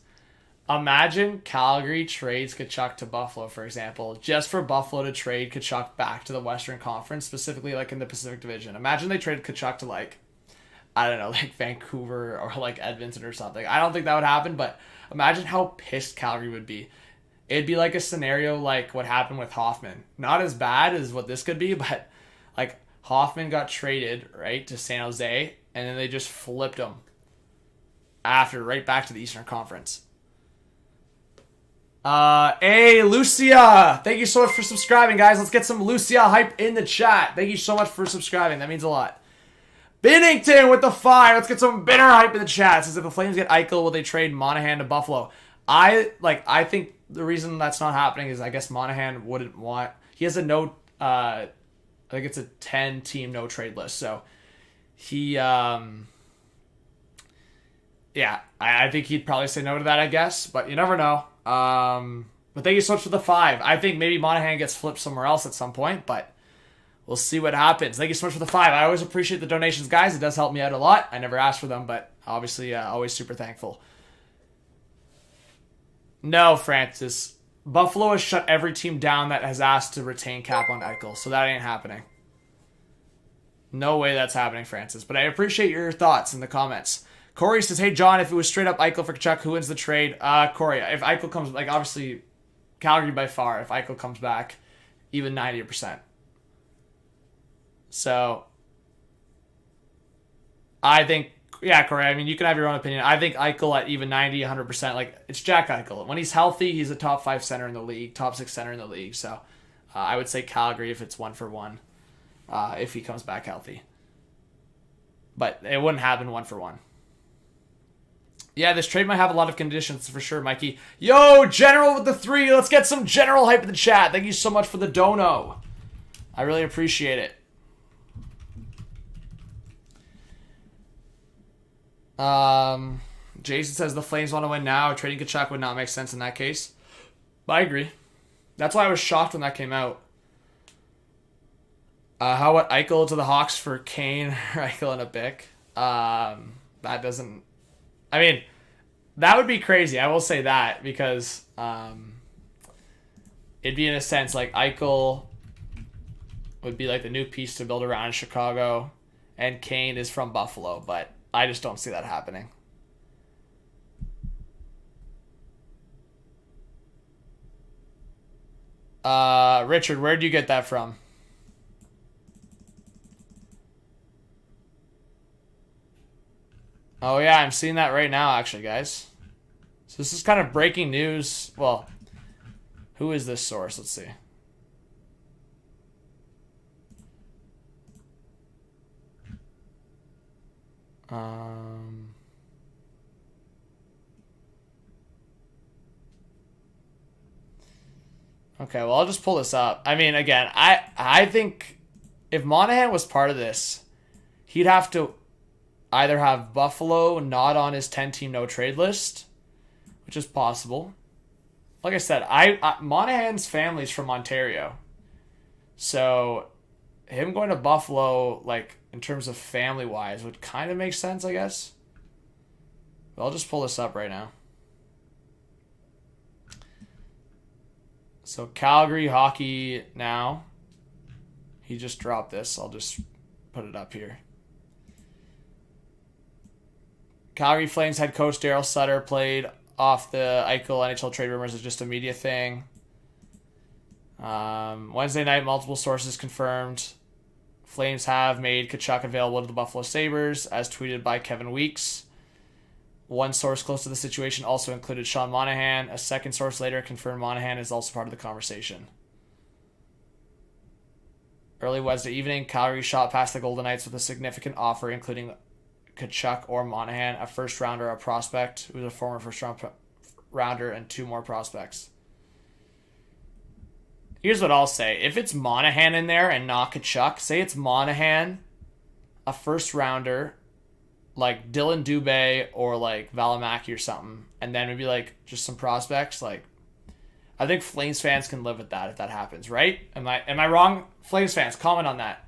Imagine Calgary trades Tkachuk to Buffalo, for example, just for Buffalo to trade Tkachuk back to the Western Conference, specifically like in the Pacific Division. Imagine they traded Tkachuk to like, I don't know, like Vancouver or like Edmonton or something. I don't think that would happen, but imagine how pissed Calgary would be. It'd be like a scenario like what happened with Hoffman. Not as bad as what this could be, but like Hoffman got traded, right, to San Jose, and then they just flipped him after, right back to the Eastern Conference. Hey, Lucia! Thank you so much for subscribing, guys. Let's get some Lucia hype in the chat. Thank you so much for subscribing. That means a lot. Binnington with the 5. Let's get some Binner hype in the chat. Says if the Flames get Eichel, will they trade Monahan to Buffalo? I think the reason that's not happening is I guess Monahan wouldn't want... He has a no... I think it's a 10-team no-trade list. So, he... Yeah, I think he'd probably say no to that, I guess. But you never know. But thank you so much for the 5. I think maybe Monahan gets flipped somewhere else at some point, but we'll see what happens. Thank you so much for the 5. I always appreciate the donations, guys. It does help me out a lot. I never asked for them, but obviously always super thankful. No, Francis. Buffalo has shut every team down that has asked to retain cap on Eichel, so that ain't happening. No way that's happening, Francis. But I appreciate your thoughts in the comments. Corey says, hey, John, if it was straight up Eichel for Tkachuk, who wins the trade? Corey, if Eichel comes, like, obviously, Calgary by far, if Eichel comes back, even 90%. So, I think, yeah, Corey, I mean, you can have your own opinion. I think Eichel at even 90, 100%, like, it's Jack Eichel. When he's healthy, he's a top 5 center in the league, top 6 center in the league. So, I would say Calgary if it's 1-for-1, if he comes back healthy. But it wouldn't happen 1-for-1. Yeah, this trade might have a lot of conditions for sure, Mikey. Yo, General with the 3. Let's get some General hype in the chat. Thank you so much for the dono. I really appreciate it. Jason says the Flames want to win now. Trading Tkachuk would not make sense in that case. I agree. That's why I was shocked when that came out. How about Eichel to the Hawks for Kane, Eichel and a Bick? That doesn't... I mean, that would be crazy. I will say that because it'd be in a sense like Eichel would be like the new piece to build around in Chicago, and Kane is from Buffalo, but I just don't see that happening. Richard, where did you get that from? Oh, yeah, I'm seeing that right now, actually, guys. So this is kind of breaking news. Well, who is this source? Let's see. Okay, well, I'll just pull this up. I mean, again, I think if Monahan was part of this, he'd have to either have Buffalo not on his 10-team no-trade list, which is possible. Like I said, Monahan's family's from Ontario. So him going to Buffalo, like, in terms of family-wise, would kind of make sense, I guess. But I'll just pull this up right now. So Calgary Hockey Now. He just dropped this. I'll just put it up here. Calgary Flames head coach Daryl Sutter played off the Eichel NHL trade rumors as just a media thing. Wednesday night, multiple sources confirmed Flames have made Tkachuk available to the Buffalo Sabres, as tweeted by Kevin Weeks. One source close to the situation also included Sean Monahan. A second source later confirmed Monahan is also part of the conversation. Early Wednesday evening, Calgary shot past the Golden Knights with a significant offer, including Tkachuk or Monahan, a first rounder, a prospect who was a former first round rounder, and 2 more prospects. Here's what I'll say. If it's Monahan in there and not Tkachuk, say it's Monahan, a first rounder, like Dylan Dubé or like Valimaki or something, and then maybe like just some prospects. Like, I think Flames fans can live with that if that happens, right? Am I wrong? Flames fans, comment on that.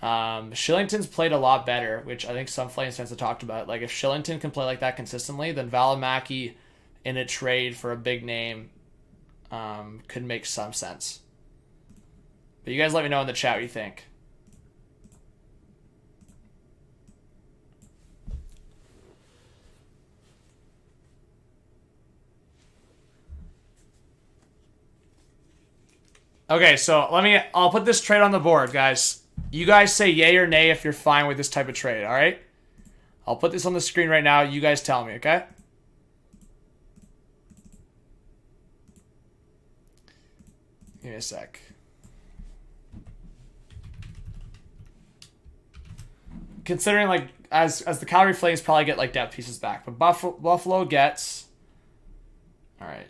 Shillington's played a lot better, which I think some Flames fans have talked about. Like, if Shillington can play like that consistently, then Valimaki in a trade for a big name could make some sense. But you guys let me know in the chat what you think. Okay, so I'll put this trade on the board, guys. You guys say yay or nay if you're fine with this type of trade, all right? I'll put this on the screen right now. You guys tell me, okay? Give me a sec. Considering, like, as the Calgary Flames probably get, like, depth pieces back. But Buffalo gets... All right.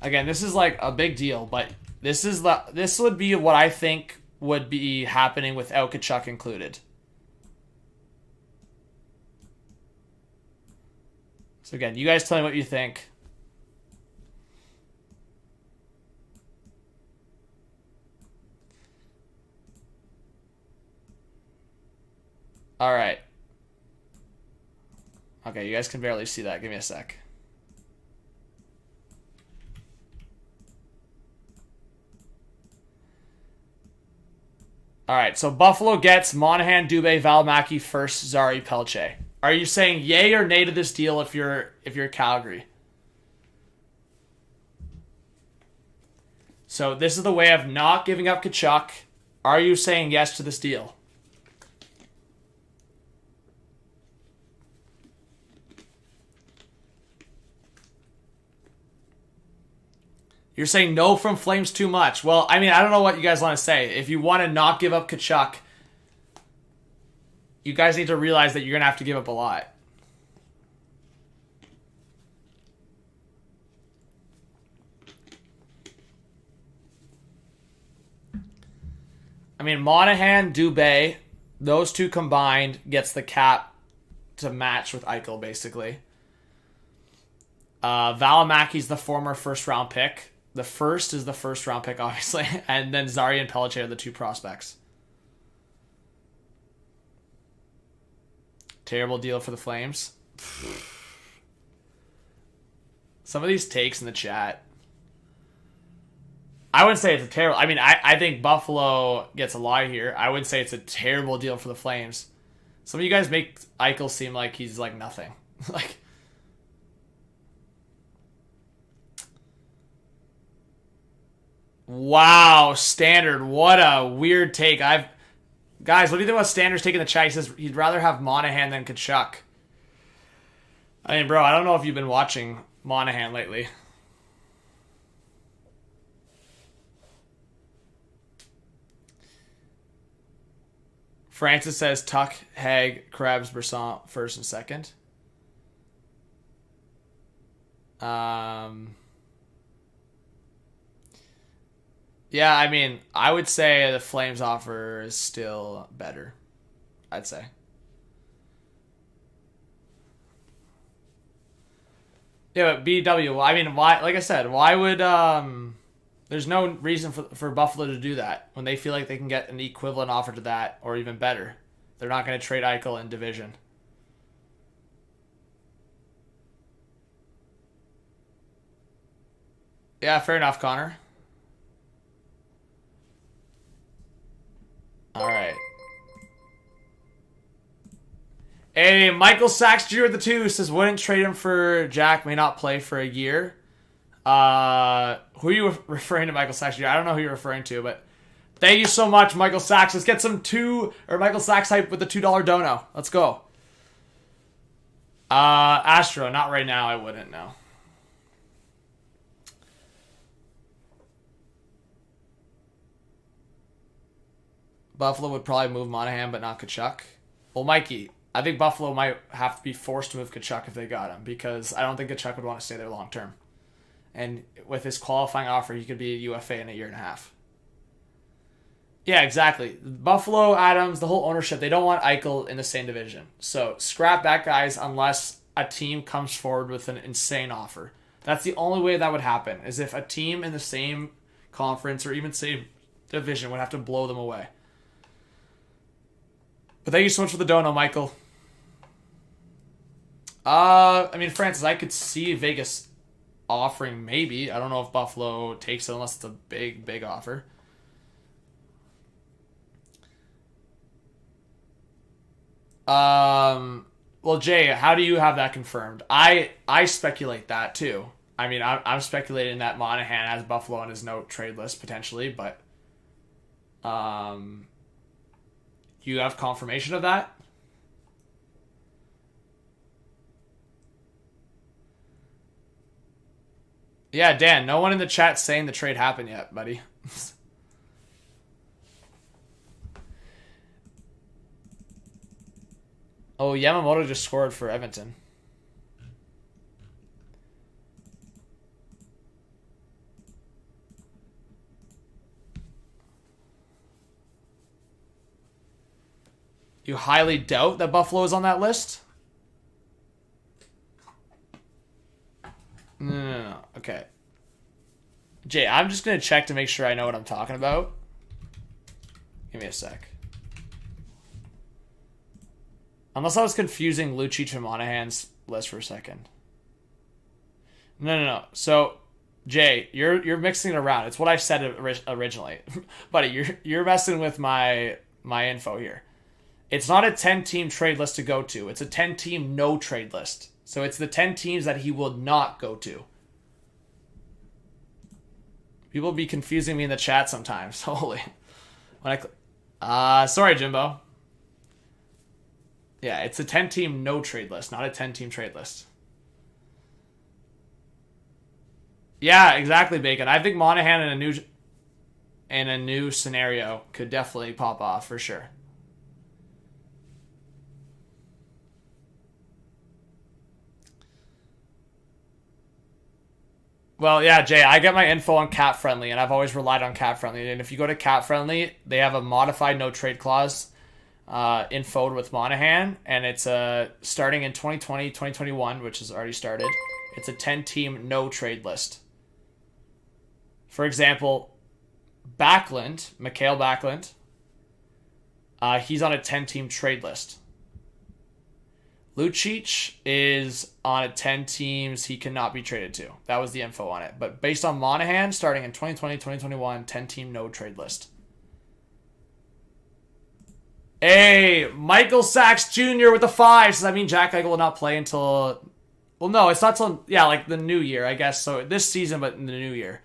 Again, this is like a big deal, but this would be what I think would be happening without Tkachuk included. So again, you guys tell me what you think. All right. Okay, you guys can barely see that. Give me a sec. All right, so Buffalo gets Monahan, Dubé, Valimaki, first, Zari, Pelche. Are you saying yay or nay to this deal if you're Calgary? So this is the way of not giving up Tkachuk. Are you saying yes to this deal? You're saying no from Flames too much. Well, I mean, I don't know what you guys want to say. If you want to not give up Tkachuk, you guys need to realize that you're going to have to give up a lot. I mean, Monahan, Dubé, those two combined gets the cap to match with Eichel, basically. Valimaki's the former first-round pick. The first is the first-round pick, obviously. And then Zari and Pelche are the two prospects. Terrible deal for the Flames. Some of these takes in the chat. I wouldn't say it's a terrible... I mean, I think Buffalo gets a lie here. I would say it's a terrible deal for the Flames. Some of you guys make Eichel seem like he's like nothing. Like... Wow, Standard. What a weird take. Guys, what do you think about Standard's taking the chat? He says he'd rather have Monahan than Tkachuk. I mean, bro, I don't know if you've been watching Monahan lately. Francis says Tuck, Haig, Krebs, Brisson, first and second. Yeah, I mean, I would say the Flames offer is still better. I'd say. Yeah, but BW, I mean, why? Like I said, why would there's no reason for Buffalo to do that when they feel like they can get an equivalent offer to that or even better. They're not going to trade Eichel in division. Yeah, fair enough, Connor. All right. Hey, Michael Sachs Jr. with the 2 says, wouldn't trade him for Jack, may not play for a year. Who are you referring to, Michael Sachs Jr.? I don't know who you're referring to, but thank you so much, Michael Sachs. Let's get some Michael Sachs hype with the $2 dono. Let's go. Astro, not right now. I wouldn't, no. Buffalo would probably move Monahan, but not Tkachuk. Well, Mikey, I think Buffalo might have to be forced to move Tkachuk if they got him, because I don't think Tkachuk would want to stay there long term. And with his qualifying offer, he could be a UFA in a year and a half. Yeah, exactly. Buffalo, Adams, the whole ownership, they don't want Eichel in the same division. So scrap that, guys, unless a team comes forward with an insane offer. That's the only way that would happen, is if a team in the same conference or even same division would have to blow them away. But thank you so much for the dono, Michael. I mean, Francis, I could see Vegas offering maybe. I don't know if Buffalo takes it unless it's a big, big offer. Well, Jay, how do you have that confirmed? I speculate that too. I mean, I'm speculating that Monahan has Buffalo on his no trade list potentially, but you have confirmation of that? Yeah, Dan, no one in the chat saying the trade happened yet, buddy. Oh, Yamamoto just scored for Edmonton. You highly doubt that Buffalo is on that list? No. Okay. Jay, I'm just going to check to make sure I know what I'm talking about. Give me a sec. Unless I was confusing Lucic and Monahan's list for a second. No. So, Jay, you're mixing it around. It's what I said originally. Buddy, you're messing with my info here. It's not a 10-team trade list to go to. It's a 10-team no trade list. So it's the 10 teams that he will not go to. People be confusing me in the chat sometimes. Holy. Sorry, Jimbo. Yeah, it's a 10-team no trade list, not a 10-team trade list. Yeah, exactly, Bacon. I think Monahan in a new scenario could definitely pop off for sure. Well, yeah, Jay, I get my info on Cap Friendly, and I've always relied on Cap Friendly. And if you go to Cap Friendly, they have a modified no trade clause infoed with Monahan, and it's starting in 2020, 2021, which has already started. It's a 10-team no trade list. For example, Mikhail Backlund, he's on a 10-team trade list. Lucic is on a 10 teams he cannot be traded to. That was the info on it. But based on Monahan, starting in 2020, 2021, 10-team no trade list. Hey, Michael Sachs Jr. with the 5. Does that mean Jack Eichel will not play until... Well, no, it's not till... Yeah, like the new year, I guess. So this season, but in the new year.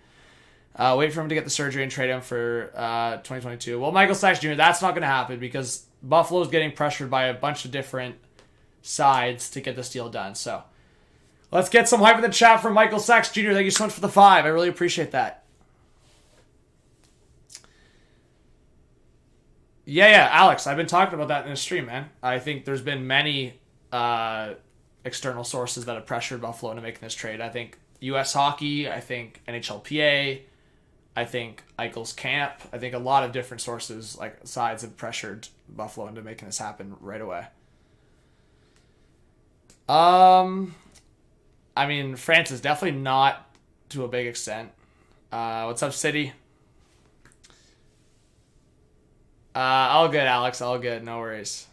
Wait for him to get the surgery and trade him for 2022. Well, Michael Sachs Jr., that's not going to happen because Buffalo's getting pressured by a bunch of different sides to get this deal done. So let's get some hype in the chat from Michael Sachs Jr. Thank you so much for the 5. I really appreciate that. Yeah, Alex, I've been talking about that in the stream, man. I think there's been many external sources that have pressured Buffalo into making this trade. I think U.S. Hockey, I think NHLPA, I think Eichel's camp. I think a lot of different sources, like sides, have pressured Buffalo into making this happen right away. I mean, Francis, definitely not to a big extent. What's up, City? All good, Alex. All good. No worries.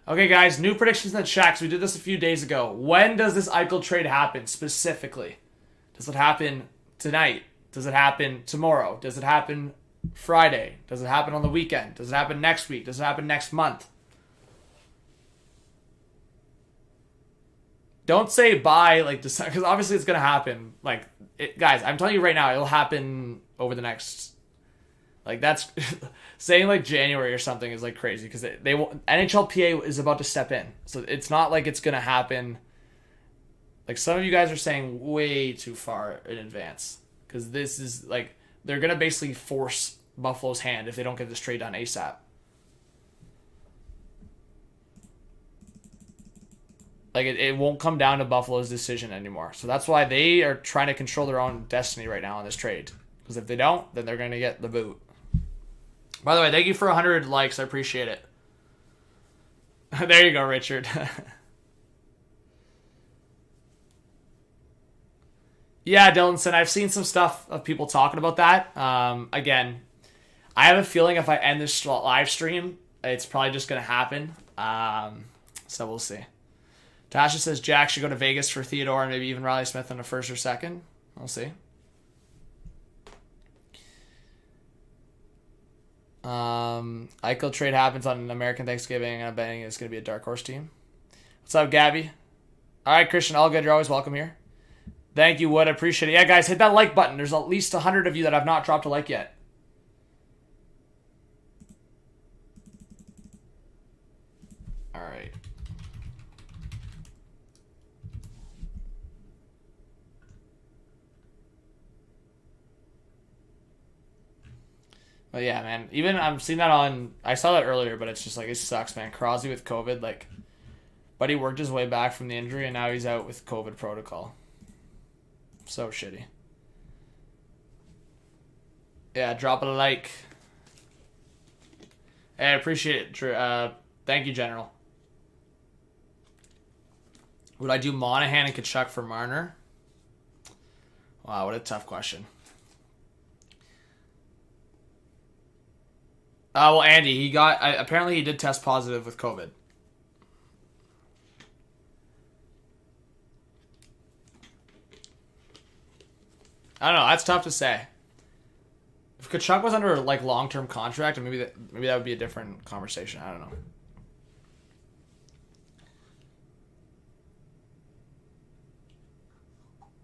Okay, guys. New predictions in the chat. We did this a few days ago. When does this Eichel trade happen specifically? Does it happen tonight? Does it happen tomorrow? Does it happen Friday? Does it happen on the weekend? Does it happen next week? Does it happen next month? Don't say by like December, because obviously it's gonna happen. Like, guys, I'm telling you right now, it'll happen over the next. Like, that's saying like January or something is like crazy because they NHLPA is about to step in, so it's not like it's gonna happen. Like, some of you guys are saying way too far in advance because this is like they're gonna basically force Buffalo's hand if they don't get this trade done ASAP. Like, it won't come down to Buffalo's decision anymore. So that's why they are trying to control their own destiny right now on this trade. Because if they don't, then they're going to get the boot. By the way, thank you for 100 likes. I appreciate it. There you go, Richard. Yeah, Dylanson, I've seen some stuff of people talking about that. Again, I have a feeling if I end this live stream, it's probably just going to happen. So we'll see. Tasha says Jack should go to Vegas for Theodore and maybe even Riley Smith in the first or second. We'll see. Eichel trade happens on American Thanksgiving, and I'm betting it's going to be a dark horse team. What's up, Gabby? All right, Christian, all good. You're always welcome here. Thank you, Wood. I appreciate it. Yeah, guys, hit that like button. There's at least 100 of you that have not dropped a like yet. All right. But yeah, man, even I'm seeing that on, I saw that earlier, but it's just like, it sucks, man. Crosby with COVID, like, but he worked his way back from the injury, and now he's out with COVID protocol. So shitty. Yeah, drop a like. Hey, I appreciate it. Thank you, General. Would I do Monahan and Kachuk for Marner? Wow, what a tough question. Well, Andy, he got, apparently he did test positive with COVID. I don't know. That's tough to say. If Kachuk was under like long-term contract, maybe that would be a different conversation. I don't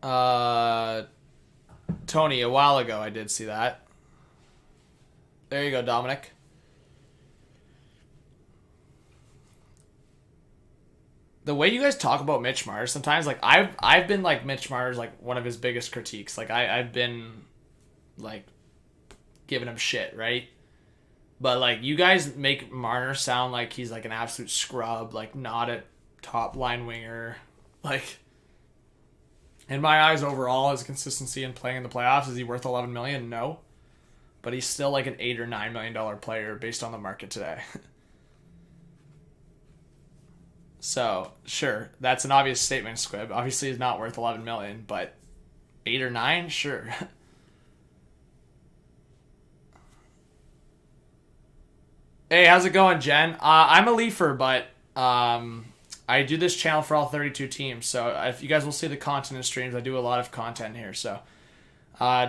know. Tony, a while ago, I did see that. There you go, Dominic. The way you guys talk about Mitch Marner sometimes, like I've been like Mitch Marner's like one of his biggest critiques. Like I've been like giving him shit, right? But like you guys make Marner sound like he's like an absolute scrub, like not a top line winger. Like in my eyes, overall, his consistency in playing in the playoffs, is he worth $11 million? No, but he's still like an $8 or $9 million player based on the market today. So, sure, that's an obvious statement, Squib. Obviously, he's not worth $11 million, but 8 or 9, sure. Hey, how's it going, Jen? I'm a Leafer, but I do this channel for all 32 teams. So if you guys will see the content in streams, I do a lot of content here. So,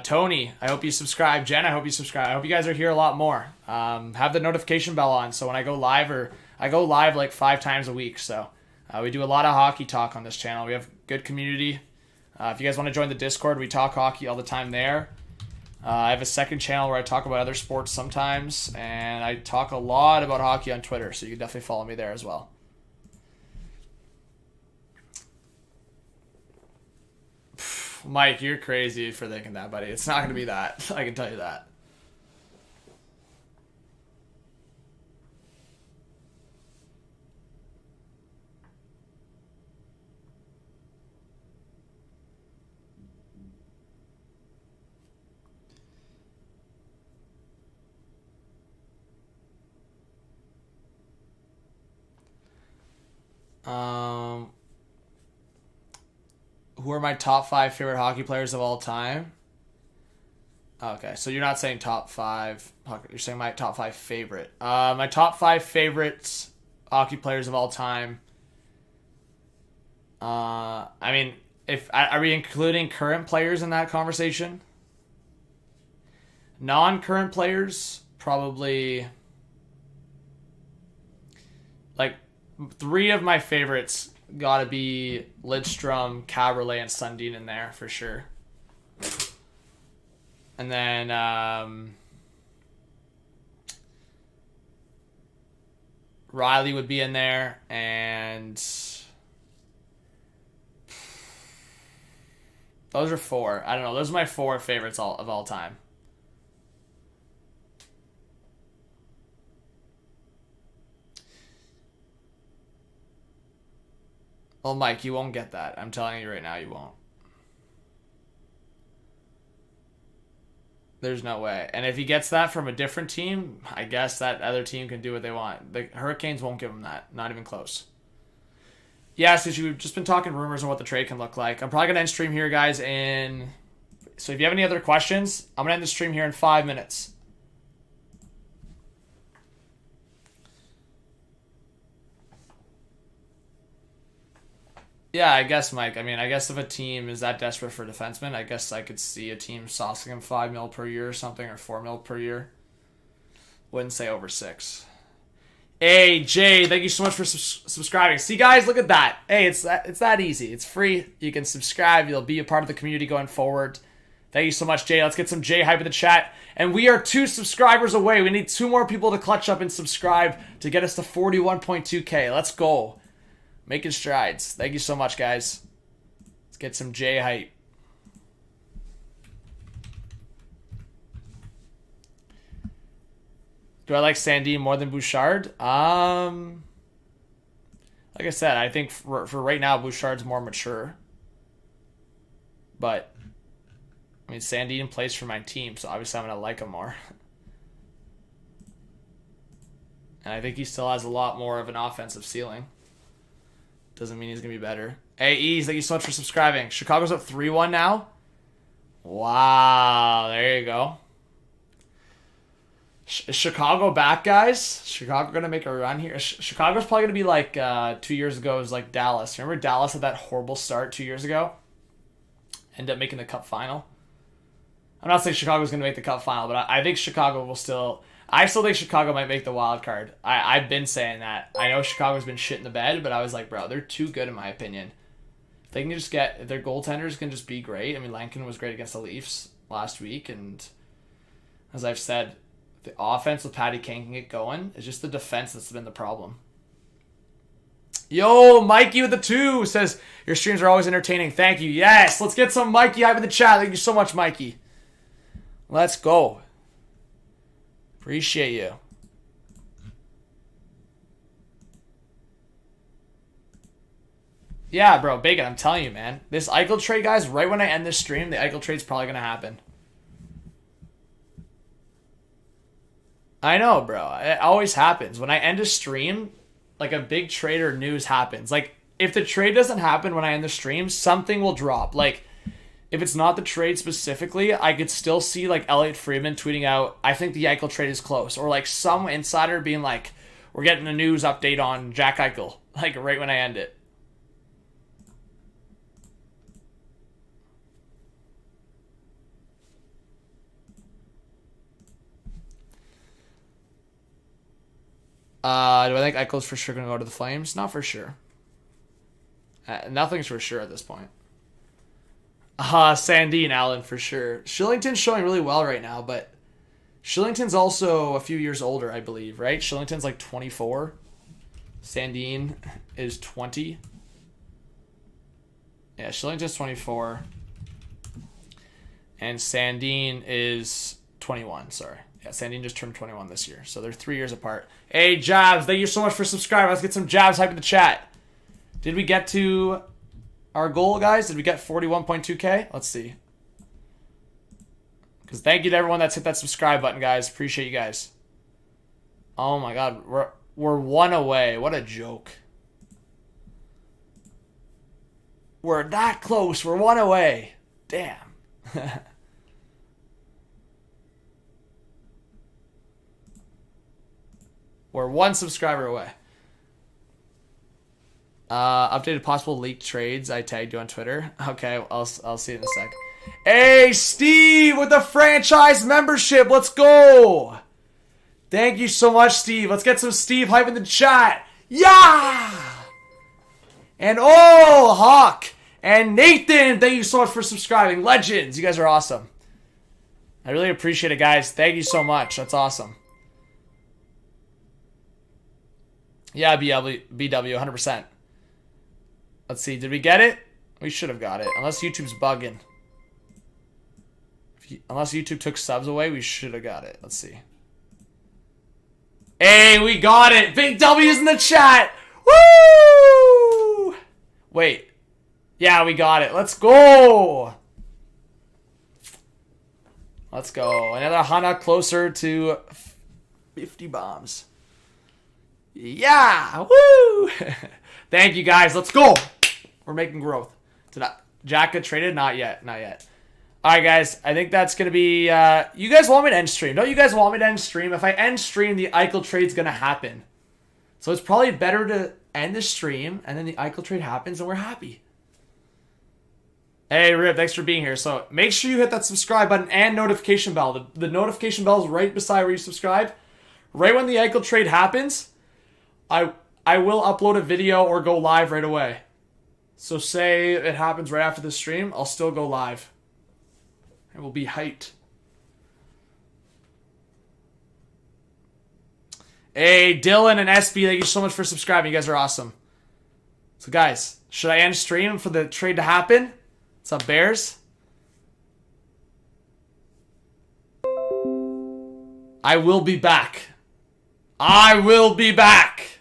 Tony, I hope you subscribe. Jen, I hope you subscribe. I hope you guys are here a lot more. Have the notification bell on, so when I go live, I go live like 5 times a week. So we do a lot of hockey talk on this channel. We have good community. If you guys want to join the Discord, we talk hockey all the time there. I have a second channel where I talk about other sports sometimes, and I talk a lot about hockey on Twitter, so you can definitely follow me there as well. Mike, you're crazy for thinking that, buddy. It's not going to be that. I can tell you that. Who are my top 5 favorite hockey players of all time? Okay, so you're not saying top 5. You're saying my top 5 favorite. My top 5 favorites hockey players of all time. I mean, are we including current players in that conversation? Non-current players, probably like 3 of my favorites gotta be Lidstrom, Caberlet, and Sundin in there for sure. And then Riley would be in there, and those are 4. I don't know. Those are my 4 favorites of all time. Well, Mike, you won't get that. I'm telling you right now, you won't. There's no way. And if he gets that from a different team, I guess that other team can do what they want. The Hurricanes won't give him that. Not even close. Yeah, since we've just been talking rumors on what the trade can look like. I'm probably going to end stream here, guys. So if you have any other questions, I'm going to end the stream here in 5 minutes. Yeah, I guess, Mike. I mean, I guess if a team is that desperate for defensemen, I guess I could see a team saucing him $5 million per year or something, or $4 million per year. Wouldn't say over 6. Hey, Jay, thank you so much for subscribing. See, guys, look at that. Hey, it's that easy. It's free. You can subscribe. You'll be a part of the community going forward. Thank you so much, Jay. Let's get some Jay hype in the chat. And we are 2 subscribers away. We need 2 more people to clutch up and subscribe to get us to 41.2K. Let's go. Making strides. Thank you so much, guys. Let's get some J hype. Do I like Sandin more than Bouchard? Like I said, I think for right now, Bouchard's more mature. But, I mean, Sandin plays for my team, so obviously I'm going to like him more. And I think he still has a lot more of an offensive ceiling. Doesn't mean he's going to be better. Hey, Ease, thank you so much for subscribing. Chicago's up 3-1 now. Wow, there you go. Is Chicago back, guys? Chicago going to make a run here? Chicago's probably going to be like 2 years ago. It was like Dallas. Remember Dallas had that horrible start 2 years ago? Ended up making the Cup final. I'm not saying Chicago's going to make the Cup final, but I think Chicago will still... I still think Chicago might make the wild card. I've been saying that. I know Chicago's been shit in the bed, but I was like, bro, they're too good in my opinion. If they can just get... If their goaltenders can just be great. I mean, Lankin was great against the Leafs last week, and as I've said, the offense with Patty Kane can get going. It's just the defense that's been the problem. Yo, Mikey with the 2 says, your streams are always entertaining. Thank you. Yes, let's get some Mikey hype in the chat. Thank you so much, Mikey. Let's go. Appreciate you. Yeah, bro, Bacon, I'm telling you, man. This Eichel trade, guys, right when I end this stream, the Eichel trade's probably going to happen. I know, bro. It always happens. When I end a stream, like a big trade or news happens. Like, if the trade doesn't happen when I end the stream, something will drop. Like, if it's not the trade specifically, I could still see, like, Elliot Friedman tweeting out, I think the Eichel trade is close. Or, like, some insider being like, we're getting a news update on Jack Eichel. Like, right when I end it. Do I think Eichel's for sure going to go to the Flames? Not for sure. Nothing's for sure at this point. Sandin, Allen, for sure. Shillington's showing really well right now, but Shillington's also a few years older, I believe, right? Shillington's like 24. Sandin is 20. Yeah, Shillington's 24. And Sandin is 21, sorry. Yeah, Sandin just turned 21 this year, so they're 3 years apart. Hey, Jabs, thank you so much for subscribing. Let's get some Jabs hype in the chat. Did we get to our goal, guys? Did we get 41.2K? Let's see. Because thank you to everyone that's hit that subscribe button, guys. Appreciate you guys. Oh my god, we're 1 away. What a joke. We're that close. We're 1 away. Damn. We're 1 subscriber away. Updated possible leaked trades. I tagged you on Twitter. Okay, I'll see it in a sec. Hey, Steve with the franchise membership. Let's go. Thank you so much, Steve. Let's get some Steve hype in the chat. Yeah! And oh, Hawk and Nathan, thank you so much for subscribing. Legends, you guys are awesome. I really appreciate it, guys. Thank you so much. That's awesome. Yeah, BW, 100%. Let's see, did we get it? We should have got it, unless YouTube's bugging. Unless YouTube took subs away, we should have got it. Let's see. Hey, we got it! Big W's in the chat! Woo! Wait. Yeah, we got it. Let's go. Let's go. Another Hana closer to 50 bombs. Yeah. Woo. Thank you, guys. Let's go. We're making growth. Did Jacka traded? Not yet. Not yet. All right, guys. I think that's going to be... you guys want me to end stream? Don't you guys want me to end stream? If I end stream, the Eichel trade's going to happen. So it's probably better to end the stream, and then the Eichel trade happens, and we're happy. Hey, Rip, thanks for being here. So make sure you hit that subscribe button and notification bell. The notification bell is right beside where you subscribe. Right when the Eichel trade happens, I will upload a video or go live right away. So say it happens right after the stream, I'll still go live. It will be hyped. Hey, Dylan and SB, thank you so much for subscribing. You guys are awesome. So guys, should I end stream for the trade to happen? What's up, Bears? I will be back. I will be back.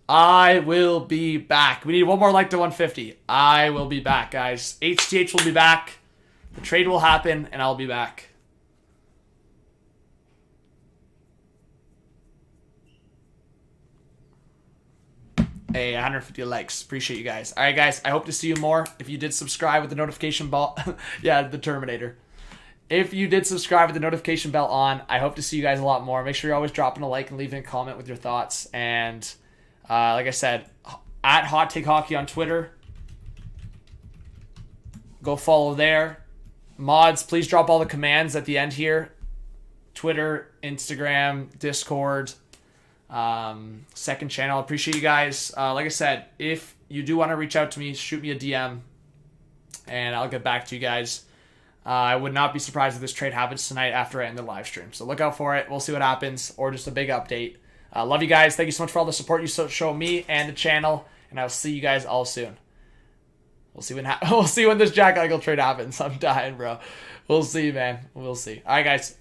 I will be back. We need one more like to 150. I will be back, guys. HTH will be back. The trade will happen, and I'll be back. Hey, 150 likes. Appreciate you guys. All right, guys. I hope to see you more. If you did subscribe with the notification bell. Yeah, the Terminator. If you did subscribe with the notification bell on, I hope to see you guys a lot more. Make sure you're always dropping a like and leaving a comment with your thoughts. And like I said, at Hot Take Hockey on Twitter. Go follow there. Mods, please drop all the commands at the end here. Twitter, Instagram, Discord. Second channel. Appreciate you guys. Like I said, if you do want to reach out to me, shoot me a DM and I'll get back to you guys. I would not be surprised if this trade happens tonight after I end the live stream. So look out for it. We'll see what happens, or just a big update. Love you guys. Thank you so much for all the support you show me and the channel, and I'll see you guys all soon. We'll see when this Jack Eichel trade happens. I'm dying, bro. We'll see, man. We'll see. All right, guys.